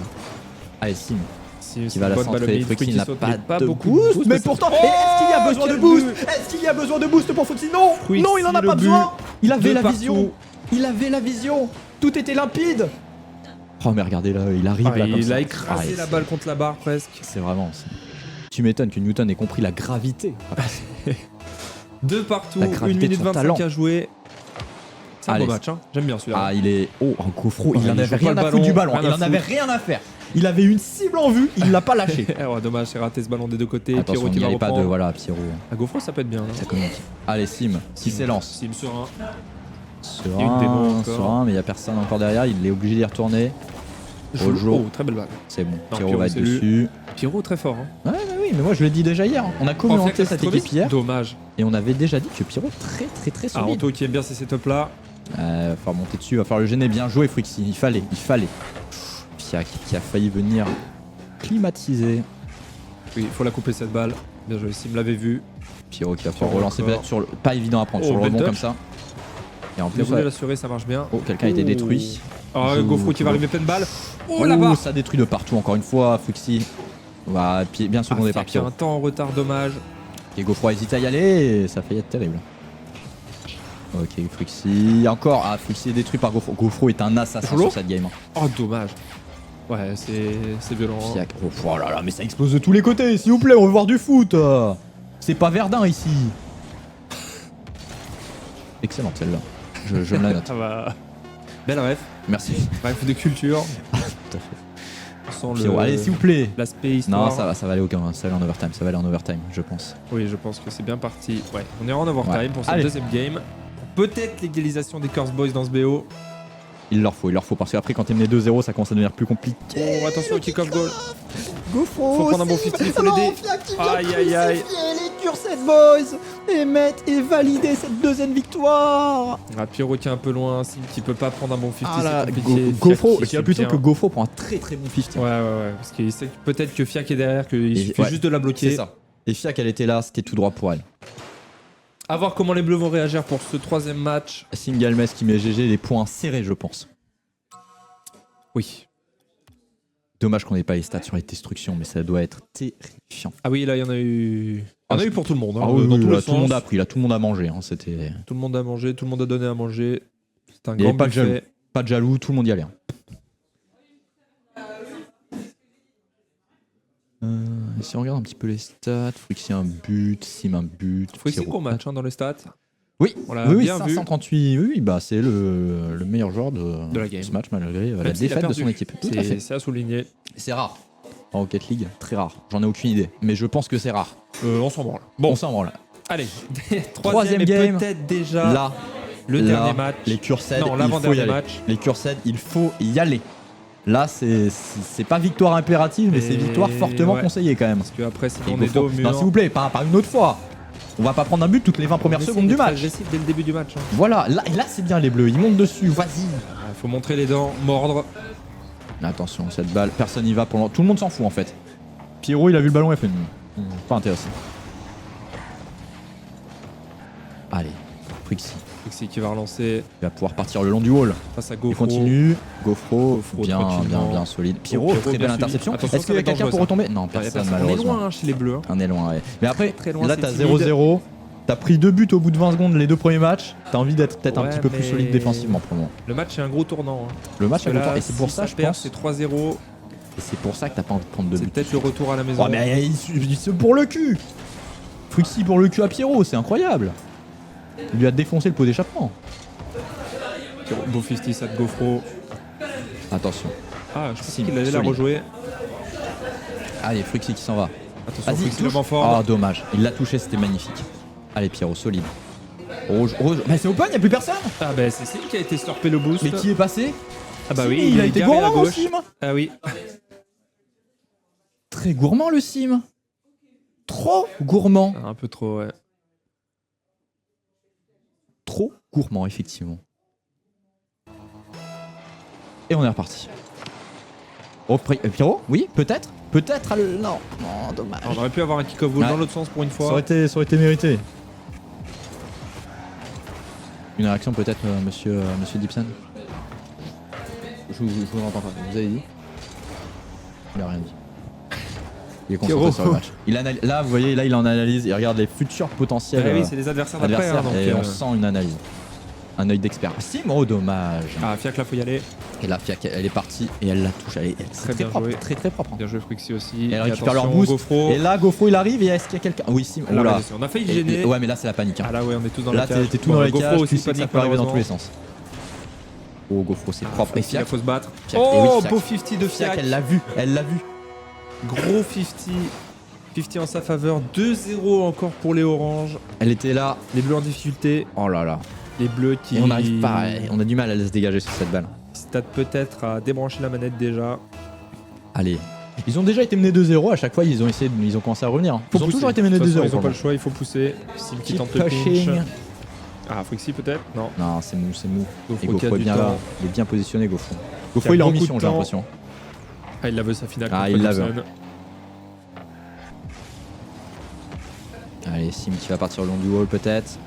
Allez, Sim. Qui va la centrer. Frixie n'a pas de beaucoup boost. Mais pourtant, est-ce qu'il y a besoin de boost? Est-ce qu'il y a besoin de boost pour Frixie? Non. Non, il en a pas besoin. Il avait la vision. Il avait la vision. Tout était limpide. Oh mais regardez là, il arrive là comme ça. Il a écrasé la balle contre la barre presque. C'est vraiment... Tu m'étonnes que Newton ait compris la gravité. 2 partout, 1 minute 25 à jouer. C'est un beau match, hein. J'aime bien celui-là. Ah, il est... Oh, un Gaufreau, il en avait rien à foutre du ballon. Il en avait rien à faire. Il avait une cible en vue, il l'a pas lâché. Dommage, c'est raté ce ballon des deux côtés. Attention, Pierrot il n'y avait reprendre. pas de... Voilà, Pierrot. Gaufreau, ça peut être bien. Ça communique. Allez, Sim, qui s'élance. Sim serein. Serein, mais il n'y a personne encore derrière, il est obligé d'y retourner. Oh, très belle balle. C'est bon, Pierrot va être dessus. Pierrot très fort. Hein. Oui, mais moi je l'ai dit déjà hier. On a commenté cette équipe hier. Dommage. Et on avait déjà dit que Pierrot très solide. Anto qui aime bien ces setups là. Va falloir monter dessus, va falloir le gêner. Bien joué, Frixie. Il fallait. Fiak qui a failli venir climatiser. Oui, il faut la couper cette balle. Bien joué, Sim l'avait vu. Pierrot qui va pouvoir relancer peut-être sur le. Pas évident à prendre sur le rebond comme ça. Et en plus, l'assurer, ça marche bien. Oh, quelqu'un a été détruit. Gaufreau qui va arriver pleine balle. Oh là-bas. Ça détruit de partout encore une fois, Frixie. Bien secondé par Pierrot. Un temps en retard, dommage. Et Gaufreau a hésité à y aller et ça a failli être terrible. Ok, Frixie. Encore. Frixie est détruit par Gaufreau. Gaufreau est un assassin sur cette game. Oh, dommage. Ouais, c'est violent. Fiac. Oh là là, mais ça explose de tous les côtés, s'il vous plaît, on veut voir du foot. C'est pas Verdun ici. Excellente celle-là. Je me la note. Belle ref. Merci. Ref de culture. Tout à fait. Allez, s'il vous plaît. L'aspect histoire. Non, ça va aller en overtime. Ça va aller en overtime, je pense. Oui, je pense que c'est bien parti. Ouais, on est en overtime pour cette deuxième game. Peut-être l'égalisation des Curse Boys dans ce BO. Il leur faut, parce qu'après, quand t'es mené 2-0, ça commence à devenir plus compliqué. Oh, attention au kick-off goal. Gaufreau, faut prendre un bon 50, faut l'aider. Aïe. Les Cursed Boys et valider cette deuxième victoire. Pierrot qui est un peu loin, Sim qui peut pas prendre un bon 50. Gaufreau, je dirais plutôt que Gaufreau prend un très bon 50. Ouais, parce qu'il sait peut-être que Fiak est derrière, qu'il suffit juste de la bloquer. C'est ça. Et Fiak, elle était là, c'était tout droit pour elle. A voir comment les Bleus vont réagir pour ce troisième match. Singalmes qui met GG, les points serrés, je pense. Oui. Dommage qu'on n'ait pas les stats sur les destructions, mais ça doit être terrifiant. Ah oui, là, il y en a eu. On a eu pour tout le monde. Hein, oui, là, tout le monde a pris, là, tout le monde a mangé. Hein, c'était... Tout le monde a mangé, tout le monde a donné à manger. C'est un grand buffet. Pas de jaloux, tout le monde y allait. Hein. Si on regarde un petit peu les stats, Frixie un but, Sim un but. Frixie gros match dans les stats. Oui, on l'a bien 538, vu. Oui, c'est le meilleur joueur de la game. Ce match malgré la défaite de son équipe. C'est à souligner. C'est rare. En Rocket League, très rare. J'en ai aucune idée, mais je pense que c'est rare. On s'en branle. Bon, on s'en branle. Allez, troisième game. Peut-être déjà là, le dernier match. Les Cursed, non, l'avant-dernier match. Les Cursed, il faut y aller. Là, c'est pas victoire impérative, mais c'est victoire fortement conseillée quand même. Parce qu'après, si on est dos au mur. Non, s'il vous plaît, pas une autre fois. On va pas prendre un but toutes les 20 premières secondes du match. Agressif dès le début du match. Hein. Voilà, là c'est bien les Bleus, ils montent dessus, vas-y. Faut montrer les dents, mordre. Attention, cette balle, personne n'y va pour tout le monde s'en fout en fait. Pierrot, il a vu le ballon, il a fait pas intéressant. Allez, Frixie qui va relancer. Il va pouvoir partir le long du wall. Face à Gaufreau. Il continue. Gaufreau, bien solide. Pierrot, très belle interception. Est-ce qu'il y a quelqu'un pour retomber? Non, personne malheureusement. On est loin chez les Bleus. Hein. On est loin, ouais. Mais après, très loin, là t'as 0-0. T'as pris 2 buts au bout de 20 secondes les 2 premiers matchs. T'as envie d'être peut-être un petit peu plus solide défensivement pour le moment. Le match est un gros tournant. Hein. Le match est un gros tournant. Et c'est pour ça, je pense. C'est 3-0. Et c'est pour ça que t'as pas envie de prendre 2 buts. C'est peut-être le retour à la maison. Oh, mais c'est pour le cul. Frixie pour le cul à Pierrot, c'est incroyable. Il lui a défoncé le pot d'échappement. Beau 50 ça de Gaufreau. Attention. Ah, je pense qu'il allait la rejouer. Allez, Fruxy qui s'en va. Attention, Fruxy le vent fort. Oh, dommage. Il l'a touché, c'était magnifique. Allez, Pierrot, solide. Rouge. Mais c'est open, y'a plus personne. Ah bah c'est Sim qui a été slurpé le boost. Mais qui est passé? Ah bah Sim, oui, il a été gourmand à le gauche. Sim. Ah oui. Très gourmand le Sim. Trop gourmand. Un peu trop, ouais. Trop gourmand, effectivement. Et on est reparti. Oh, Pierrot? Oui, peut-être? Peut-être non. Non, dommage. On aurait pu avoir un kick-off goal dans l'autre sens pour une fois. Ça aurait été mérité. Une réaction peut-être, monsieur Dibson? Je vous entends pas. Vous avez dit? Il a rien dit. Il est concentré sur le match. Là, vous voyez, là, il en analyse. Il regarde les futurs potentiels. Ah oui, c'est les adversaires d'après. Hein, et on sent une analyse. Un œil d'expert. Sim, oh dommage. Ah, Fiac là, faut y aller. Et là, Fiac, elle est partie et elle la touche. Elle est très bien propre, joué. très propre. Bien joué, Fruxy aussi. Et elle récupère leur boost. Gofro. Et là, Gofro, il arrive et est-ce qu'il y a quelqu'un? Oui, Sim. Oh là. On a failli gêner. Ouais, mais là, c'est la panique. Hein. Ah là, ouais, on est tous dans la cage. Là, t'es tout dans les cages. aussi, ça peut arriver dans tous les sens. Oh, Gofro, c'est propre. Et Fiac, il faut se battre. Fiac. Oh, Fiac. beau 50 de Fiac. Elle l'a vu. Gros 50 en sa faveur. 2-0 encore pour les oranges. Elle était là. Les bleus en difficulté. Oh là là. Les bleus qui. Et on n'arrive pas. On a du mal à se dégager sur cette balle. Stade peut-être à débrancher la manette déjà. Allez. Ils ont déjà été menés 2-0. À chaque fois, ils ont commencé à revenir. Ils ont toujours été menés 2-0. Ils n'ont pas le choix, il faut pousser. Sim qui tente le pinch. Ah, Fruxy peut-être? Non. Non, c'est mou. Gofro Et Gofro est bien là. Il est bien positionné, Gofro. Gofro, il est en mission, j'ai l'impression. Ah, il la veut sa finale. Ah, il la veut. Allez, Sim qui va partir le long du wall peut-être.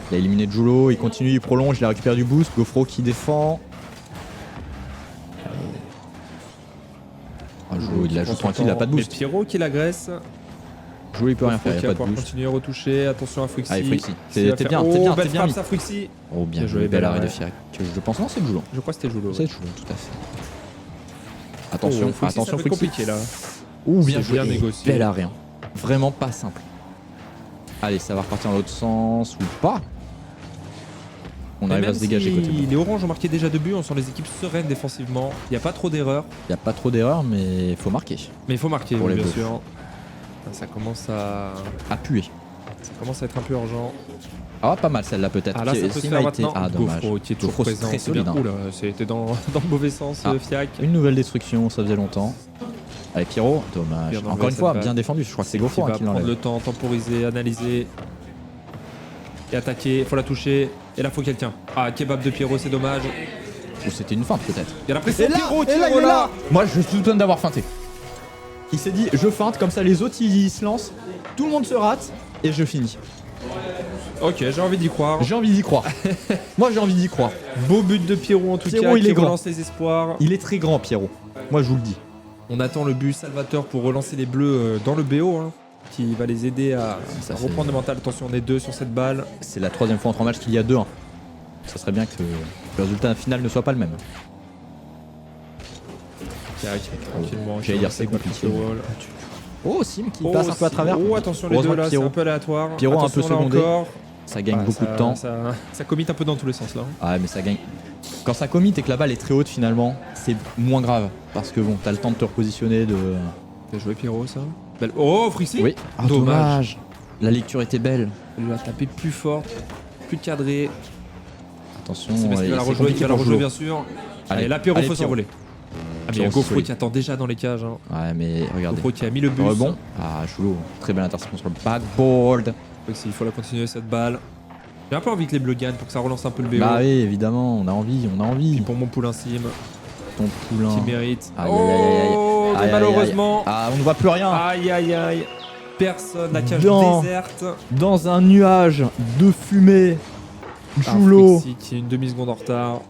Il a éliminé Julo, il continue, il prolonge, il récupère du boost. Gofro qui défend. Ah, Julo, il la joue tranquille, il a pas de boost. Et Pierrot qui l'agresse. Julo, il peut rien faire, il a pas de boost. Continuer à retoucher, attention à Fruxy. Allez, Fruxy, t'es bien mis. Ça, Fruxy. Oh, bien joué, bel arrêt de Fiac. Je pense non, c'est Julo. Je crois que c'était Julo. C'est Julo, tout à fait. Attention, attention, Fruxy. compliqué là. Ouh, bien joué, négocié. Bel arrêt. Vraiment pas simple. Allez, ça va repartir dans l'autre sens ou pas. On arrive à se dégager côté. Les Oranges ont marqué déjà 2 buts, on sent les équipes sereines défensivement. Il n'y a pas trop d'erreurs. Il n'y a pas trop d'erreurs, mais il faut marquer. Mais il faut marquer, pour les bien bleus. sûr. Ça commence à puer. Ça commence à être un peu urgent. Ah, pas mal celle-là peut-être. Ah là, ça peut se faire maintenant. Ah, dommage. Gofro qui est toujours présent. Très solide. Hein. Oula, c'était dans le mauvais sens, Fiac. Une nouvelle destruction, ça faisait longtemps. Allez, Pierrot, dommage. Encore une fois, bien défendu. Je crois que c'est Gofro qui va prendre le temps, temporiser, analyser et attaquer. Faut la toucher. Et là, faut quelqu'un. Ah, kebab de Pierrot, c'est dommage. Ou c'était une feinte peut-être. Il y a la pression. Pierrot qui est là. Moi, je soupçonne d'avoir feinté. Il s'est dit, je feinte, comme ça les autres ils se lancent, tout le monde se rate et je finis. Ok, j'ai envie d'y croire. J'ai envie d'y croire. Moi, j'ai envie d'y croire. Beau but de Pierrot en tout cas, il qui est grand. relance les espoirs. Il est très grand, Pierrot. Moi, je vous le dis. On attend le but Salvatore pour relancer les Bleus dans le BO, hein, qui va les aider à reprendre le mental. Attention, on est 2 sur cette balle. C'est la 3e fois en 3 matchs qu'il y a 2-1. Ça serait bien que le résultat final ne soit pas le même. J'allais dire c'est compliqué. Oh, Sim qui passe un peu à travers. Oh, attention les deux là, c'est un peu aléatoire. Pierrot un peu secondé. Encore. Ça gagne beaucoup de temps. Ça commit un peu dans tous les sens là. Ah mais ça gagne. Quand ça commit et que la balle est très haute finalement, c'est moins grave. Parce que bon, t'as le temps de te repositionner, de... T'as joué Pierrot ça belle... Oh, Fruxy. Oui. Ah, dommage. La lecture était belle. Il l'a tapé plus fort, plus cadré. Attention, il va la rejouer, bien sûr. Allez, là Pierrot faut s'envoler. Ah mais il y a Gofro qui attend déjà dans les cages. Hein. Ouais mais regardez. Gofro qui a mis le but. Bon. Ah Julo, très belle interception sur le backboard. Il faut la continuer cette balle. J'ai un peu envie que les Bleus gagnent pour que ça relance un peu le BO. Bah oui évidemment, on a envie. Puis pour mon poulain Sim. Ton poulain. Qui mérite. Oh mais malheureusement. Ah on ne voit plus rien. Aïe. Personne, la cage déserte. Dans un nuage de fumée. Julo. Fruxy qui est une demi-seconde en retard.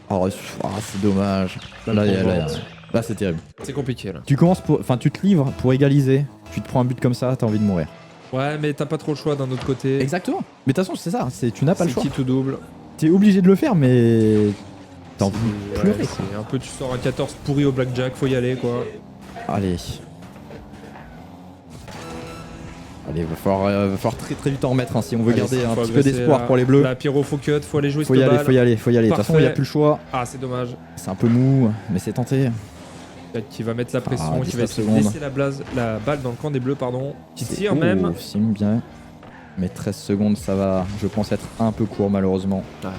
Oh c'est dommage. Là c'est terrible. C'est compliqué là. Tu te livres pour égaliser. Tu te prends un but comme ça, t'as envie de mourir. Ouais mais t'as pas trop le choix d'un autre côté. Exactement. Mais de toute façon c'est ça, tu n'as pas le choix. C'est qui tout double. T'es obligé de le faire mais t'as envie de pleurer. C'est un peu tu sors un 14 pourri au blackjack, faut y aller quoi. Allez Allez, va falloir très très vite en remettre si on veut garder un petit peu d'espoir pour les bleus. La Pyro, faut cut, faut aller jouer faut y aller. De toute façon, il n'y a plus le choix. Ah, c'est dommage. C'est un peu mou, mais c'est tenté. Qui va mettre la pression, qui va essayer de laisser la balle dans le camp des bleus, pardon. Qui tire même. Sim bien. Mais 13 secondes, ça va, je pense, être un peu court malheureusement. Ah,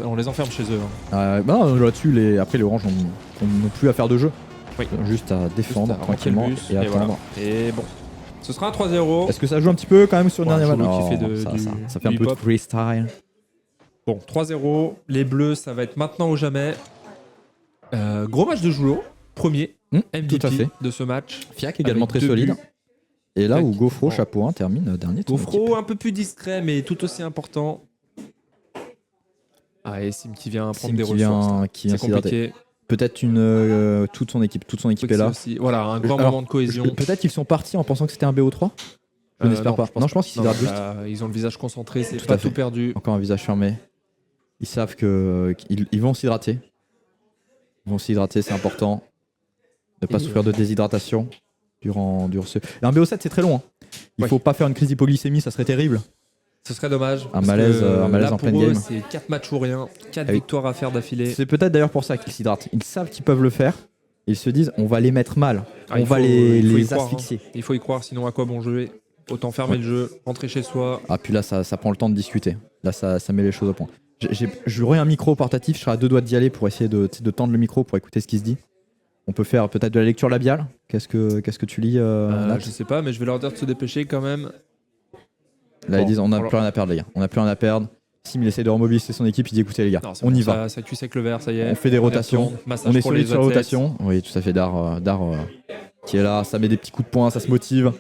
on les enferme chez eux. Non, là-dessus, après les Oranges n'ont plus à faire de jeu. Oui. Juste à défendre tranquillement et attendre. Voilà. Et bon, ce sera un 3-0. Est-ce que ça joue un petit peu quand même sur le dernier match? Ça fait un peu de freestyle. Bon, 3-0. Les Bleus, ça va être maintenant ou jamais. Gros match de Joulo. Premier MVP tout à fait. de ce match. Fiac également très solide. Et là où Gofro, chapeau 1, termine dernier tour. Gofro un peu plus discret, mais tout aussi important. Ah, et Sim qui vient prendre des ressources. C'est compliqué. Peut-être toute son équipe est là. Aussi, voilà, un grand moment de cohésion. Peut-être qu'ils sont partis en pensant que c'était un BO3. Je n'espère pas. Non, je pense qu'ils s'hydratent juste. Ils ont le visage concentré, c'est pas tout perdu. Encore un visage fermé. Ils savent qu'ils vont s'hydrater. Ils vont s'hydrater, c'est important. Ne pas souffrir de déshydratation durant ce. Un BO7, c'est très long. Il faut pas faire une crise d'hypoglycémie, ça serait terrible. Ce serait dommage. Un malaise en pleine game. C'est 4 matchs ou rien, 4 victoires à faire d'affilée. C'est peut-être d'ailleurs pour ça qu'ils s'hydratent. Ils savent qu'ils peuvent le faire. Ils se disent, on va les mettre mal. On va les asphyxier. Il faut y croire, sinon à quoi bon jouer? Autant fermer le jeu, rentrer chez soi. Ah, puis là, ça prend le temps de discuter. Là, ça met les choses au point. J'aurais un micro portatif, je serais à 2 doigts d'y aller pour essayer de tendre le micro pour écouter ce qui se dit. On peut faire peut-être de la lecture labiale. Qu'est-ce que tu lis Je sais pas, mais je vais leur dire de se dépêcher quand même. Là, ils disent on n'a plus rien à perdre, les gars. On n'a plus rien à perdre. Sim, il essaie de remobiliser son équipe. Il dit écoutez, les gars, on y va. Ça cuit avec le vert, ça y est. On fait des rotations. On est solide sur la rotation. Oui, tout à fait. Dar qui est là. Ça met des petits coups de poing, ça se motive.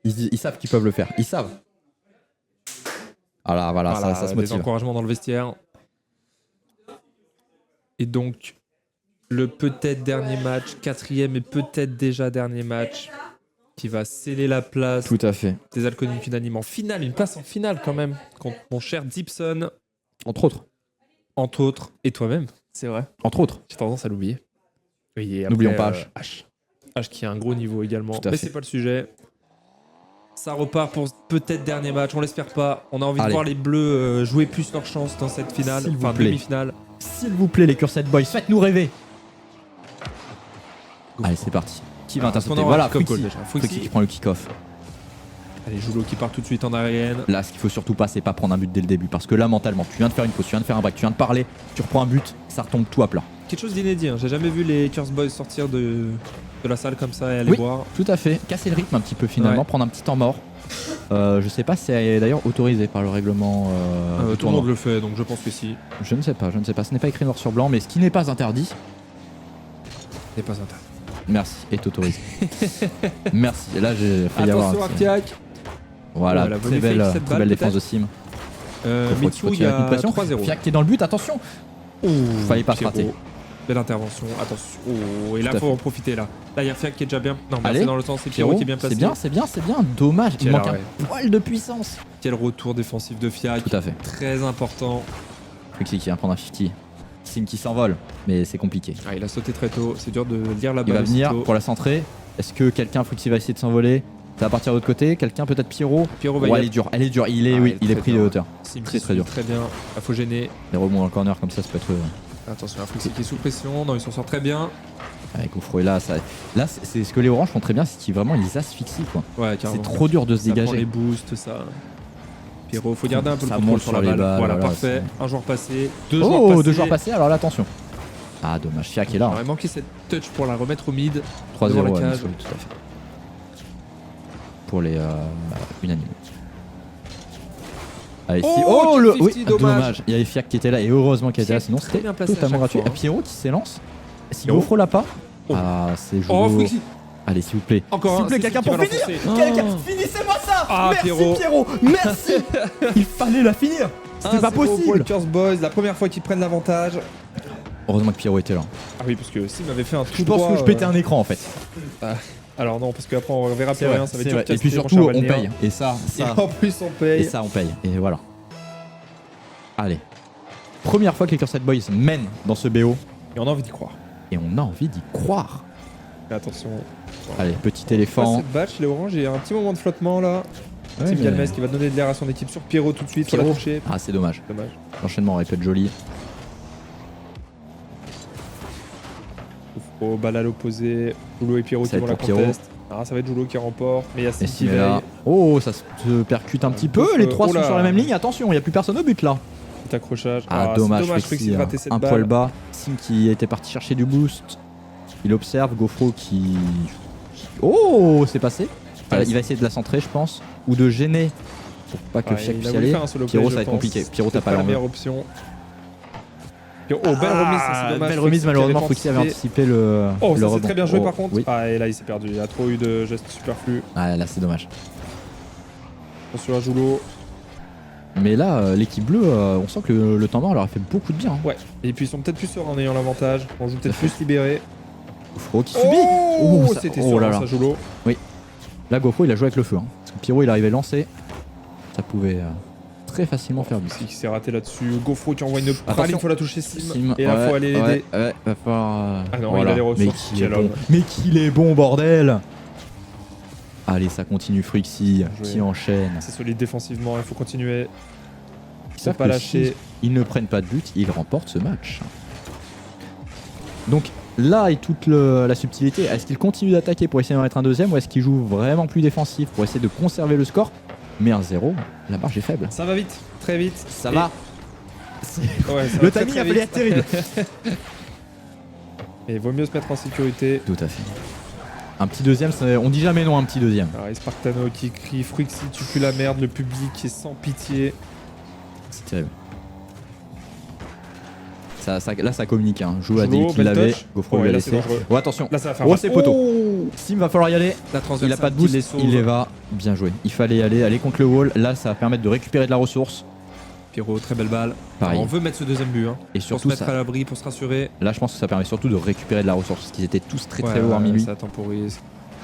Ils savent qu'ils peuvent le faire. Ils savent. Voilà, ça se motive. Des encouragements dans le vestiaire. Et donc, le peut-être dernier match, 4e et peut-être déjà dernier match, qui va sceller la place. Tout à fait. Des Alconines unanimes en finale, une place en finale quand même, contre mon cher Dipson. Entre autres. Et toi-même, c'est vrai. Entre autres. J'ai tendance à l'oublier. N'oublions pas H. H qui a un gros niveau également. Mais c'est pas le sujet. Ça repart pour peut-être dernier match, on l'espère pas. On a envie de voir les Bleus jouer plus leur chance dans cette finale, demi-finale. S'il vous plaît, les Cursed Boys, faites-nous rêver. Allez, c'est parti. Qui va intercepter? Voilà, Frixie qui prend le kick-off. Allez, Joulo qui part tout de suite en aérienne. Là, ce qu'il faut surtout pas, c'est pas prendre un but dès le début. Parce que là, mentalement, tu viens de faire une pause, tu viens de faire un break, tu viens de parler, tu reprends un but, ça retombe tout à plat. Quelque chose d'inédit, j'ai jamais vu les Cursed Boys sortir de la salle comme ça et aller boire. Tout à fait. Casser le rythme un petit peu finalement, prendre un petit temps mort. Je sais pas si c'est d'ailleurs autorisé par le règlement. Tout le monde le fait, donc je pense que si. Je ne sais pas. Ce n'est pas écrit noir sur blanc, mais ce qui n'est pas interdit n'est pas interdit. Merci, est autorisé. Merci. Et là, j'ai failli avoir un Fiac. Voilà, très belle défense de Sim. Mitsu, il y a 3-0. Fiac qui est dans le but, attention. Fallait pas se rater. Belle intervention, attention. Et là, faut en profiter là. Là, il y a Fiac qui est déjà bien. Non, c'est dans le sens, c'est Pierrot qui est bien placé. C'est bien. Dommage, il manque un poil de puissance. Quel retour défensif de Fiac. Tout à fait. Très important. Frixie qui vient prendre un 50. Sim qui s'envole, mais c'est compliqué. Il a sauté très tôt, c'est dur de lire la balle. Il va venir pour la centrer. Est-ce que Frixie va essayer de s'envoler? Ça va partir de l'autre côté. Quelqu'un, peut-être Pierrot va elle est dure. Il est pris de hauteur. Sim très dur. Très bien. Il faut gêner. Les rebonds dans le corner comme ça peut être. Attention, Frixie qui est sous pression. Non, il s'en sort très bien. Avec Gofro et là, c'est ce que les Oranges font très bien, c'est qu'ils vraiment ils asphyxient quoi. Ouais, c'est trop dur de se dégager. Ça prend les boosts, ça. Pierrot, faut garder un peu le contrôle sur la balle. Voilà, parfait. Un joueur passé. Deux joueurs passés. Alors là, attention. Ah, dommage. Fiac est là. Il aurait manqué cette touch pour la remettre au mid. 3-0, tout à fait. Pour les unanimes. Allez, dommage. Il y avait Fiac qui était là et heureusement qu'il était là, sinon c'était totalement gratuit. Pierrot qui s'élance. Si Gofro l'a pas. C'est joué. Allez, s'il vous plaît. Encore s'il vous plaît, quelqu'un pour finir. Finissez-moi ça. Merci Pierrot. Merci. Il fallait la finir. C'était pas possible. Pour les Cursed Boys, la première fois qu'ils prennent l'avantage. Heureusement que Pierrot était là. Ah oui, parce que Sim avait fait un tout Je pense que je pétais un écran en fait. Alors non, parce qu'après on verra plus rien, ça va être dur. Et puis surtout, on paye. Et en plus, on paye. Et ça, on paye. Et voilà. Allez. Première fois que les Cursed Boys mènent dans ce BO. Et on a envie d'y croire. Mais attention. Allez, petit éléphant. Cette batch, les oranges, il y a un petit moment de flottement là. Ouais, c'est mais- Galmez qui va donner de l'air à son équipe sur Pierrot tout de suite. Faut la Pierrot. toucher. Ah, c'est dommage. Dommage. L'enchaînement aurait pu être joli. Au balle à l'opposé. Joulo et Pierrot Ça qui va vont la être pour Pierrot. contest. Ah, ça va être Joulo qui remporte. Mais il y a Sim Et qui Sim est là. veille. Oh, ça se percute un petit peu. Ouf, Les trois oh sont là. sur la même ligne. Attention, il n'y a plus personne au but là. Petit accrochage. Ah, c'est dommage, Frixie Frixie, de rater cette un balle. poil bas. Sim qui était parti chercher du boost. Il observe. Gofro qui. Oh, c'est passé. Il va essayer de la centrer, je pense. Ou de gêner pour pas que Ouais, Fiac il puisse a y voulu aller. faire un solo play, Pierrot, je ça va être pense. compliqué. Pierrot, C'était t'as pas la l'envie. meilleure option. Oh, belle remise, ça, c'est dommage. Belle remise, Frixie qui malheureusement, avait Frixie avait anticipé. anticipé le. Oh, le ça c'est rebond. très bien joué Oh, par contre. Oui. Ah, et là il s'est perdu. Il y a trop eu de gestes superflus. Ah, là, c'est dommage. Attention à Joulo. Mais là, l'équipe bleue, on sent que le temps mort leur a fait beaucoup de bien. Hein. Ouais. Et puis ils sont peut-être plus sereins en ayant l'avantage. On joue peut-être Tout à plus libéré. Gofro qui subit. Oh, Oh, ça- c'était oh sûr, là là. ça Joulo. Là, Gofro, il a joué avec le feu. Hein. Parce que Pierrot, il arrivait lancé. Ça pouvait très facilement faire but. Qui s'est raté là-dessus. Gofro qui envoie une Attention. praline, il faut la toucher Sim. Sim, Et là, ouais, faut aller l'aider. Ouais, va falloir. Ah non, il a les ressources. Mais qu'il est Quel bon. homme. Mais qu'il est bon, bordel. Allez, ça continue. Frixie joué. qui enchaîne. C'est solide défensivement, il faut continuer. Ils Faut savent pas que lâcher. s'ils ne prennent pas de but, ils remportent ce match. Donc là est toute la subtilité. Est-ce qu'ils continuent d'attaquer pour essayer d'en mettre un deuxième ou est-ce qu'ils jouent vraiment plus défensif pour essayer de conserver le score? Mais 1-0, la marge est faible. Ça va vite, très vite. Ça Et- va. Ouais, ça va Le très, timing très a failli vite. être terrible. Et il vaut mieux se mettre en sécurité. Tout à fait. Un petit deuxième, on dit jamais non à un petit deuxième. Alors, Spartano qui crie Frixie, tu pues la merde, le public qui est sans pitié. C'est terrible. Là ça communique, hein. Joue a dit Joulo, qu'il belle l'avait, touch. Gofro Ouais, lui a là, c'est laissé. dangereux. Oh attention. Là, ça va faire Oh mal. c'est poteau. Oh, Sim va falloir y aller. la transversale Il a pas de qui les boost, sauve. il les va. Bien joué. Il fallait aller contre le wall. Là, ça va permettre de récupérer de la ressource. Pierrot, très belle balle. Pareil. On veut mettre ce deuxième but, hein, Et pour se surtout, mettre à ça, l'abri, pour se rassurer. là, je pense que ça permet surtout de récupérer de la ressource. Parce qu'ils étaient tous très Ouais, haut hormis lui. Ça temporise.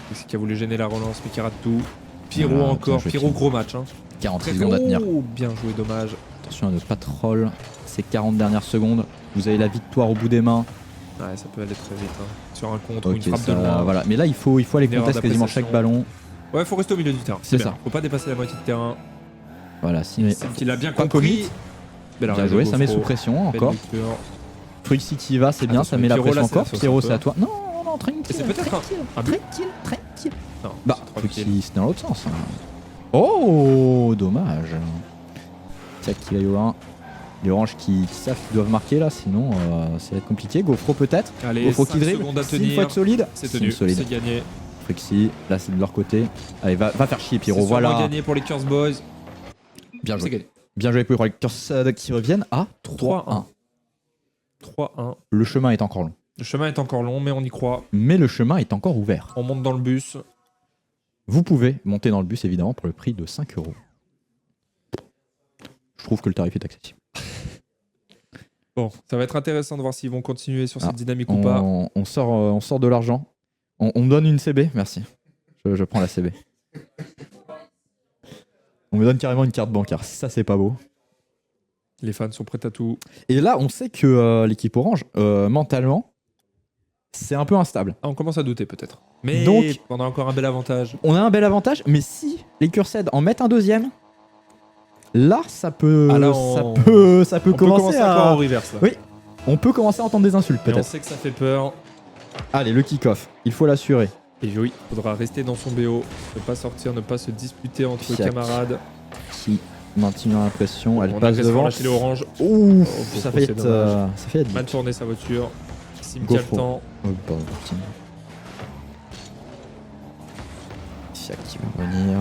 Frixie qui a voulu gêner la relance, mais qui rate tout. Pierrot Voilà, encore. bien joué, Pierrot, Pierrot. gros match. Hein. 46 Très secondes à tenir. Oh, bien joué, dommage. Attention à ne pas troll ces 40 dernières secondes. Vous avez la victoire au bout des mains. Ouais, ça peut aller très vite. Hein. Sur un contre ou Ok, une frappe ça, de loin. voilà. Mais là, il faut aller Une erreur contester quasiment chaque d'appréciation. ballon. Ouais, faut rester au milieu du terrain. C'est bien. ça. Faut pas dépasser la moitié de terrain. Voilà, Sim Sim qui l'a bien Pas compris. commit. Belle Bien arrêt de joué, ça met Gofro. sous pression Belle encore. lecture. Frixie qui y va, c'est bien, Attention, ça met la Pierrot, pression là, c'est encore. la sauce Pierrot, un c'est peu. à toi. Non, non, tranquille. Et c'est peut-être un but. Tranquille. Non, Bah, c'est tranquille. Frixie, c'est dans l'autre sens. Hein. Oh, dommage. Tiens, qu'il aille au 1. Les oranges qui savent qu'ils doivent marquer là, sinon ça va être compliqué. Gofro peut-être. Allez, Gofro 5 qui dribble. secondes à Sim, tenir. faut être solide. C'est Sim tenu, solide. c'est gagné. Frixie, là c'est de leur côté. Allez, va faire chier C'est Pierrot, sûrement voilà. gagné pour les Curse Boys. Bien C'est joué. gagné. Bien joué pour les Curse qui reviennent à 3-1. 3-1. Le chemin est encore long. Le chemin est encore long, mais on y croit. Mais le chemin est encore ouvert. On monte dans le bus. Vous pouvez monter dans le bus évidemment pour le prix de 5 €. Je trouve que le tarif est accessible. Bon, ça va être intéressant de voir s'ils vont continuer sur cette dynamique ou pas. On sort de l'argent. On me donne une CB, merci. Je prends la CB. On me donne carrément une carte bancaire. Ça, c'est pas beau. Les fans sont prêts à tout. Et là, on sait que l'équipe orange, mentalement, c'est un peu instable. Ah, on commence à douter peut-être. Mais Donc- on a encore un bel avantage. On a un bel avantage, mais si les Cursed en mettent un deuxième, là, ça peut, Ah, là, ça on- peut On peut commencer commencer à... encore en reverse là. Oui. On peut commencer à entendre des insultes, Et on peut-être. sait que ça fait peur. Allez, le kick-off. Il faut l'assurer. Et oui, faudra rester dans son BO, ne pas sortir, ne pas se disputer entre Fiac. camarades. Qui maintient la pression. Elle On a passe quasiment devant. lâché les oranges. Ouf, Oh, ça Gofro, fait c'est être... dommage. ça fait être Mal vite. tourné sa voiture. Sim qui a le Gofro. temps. Oh, pardon, tiens. Fiac qui va revenir.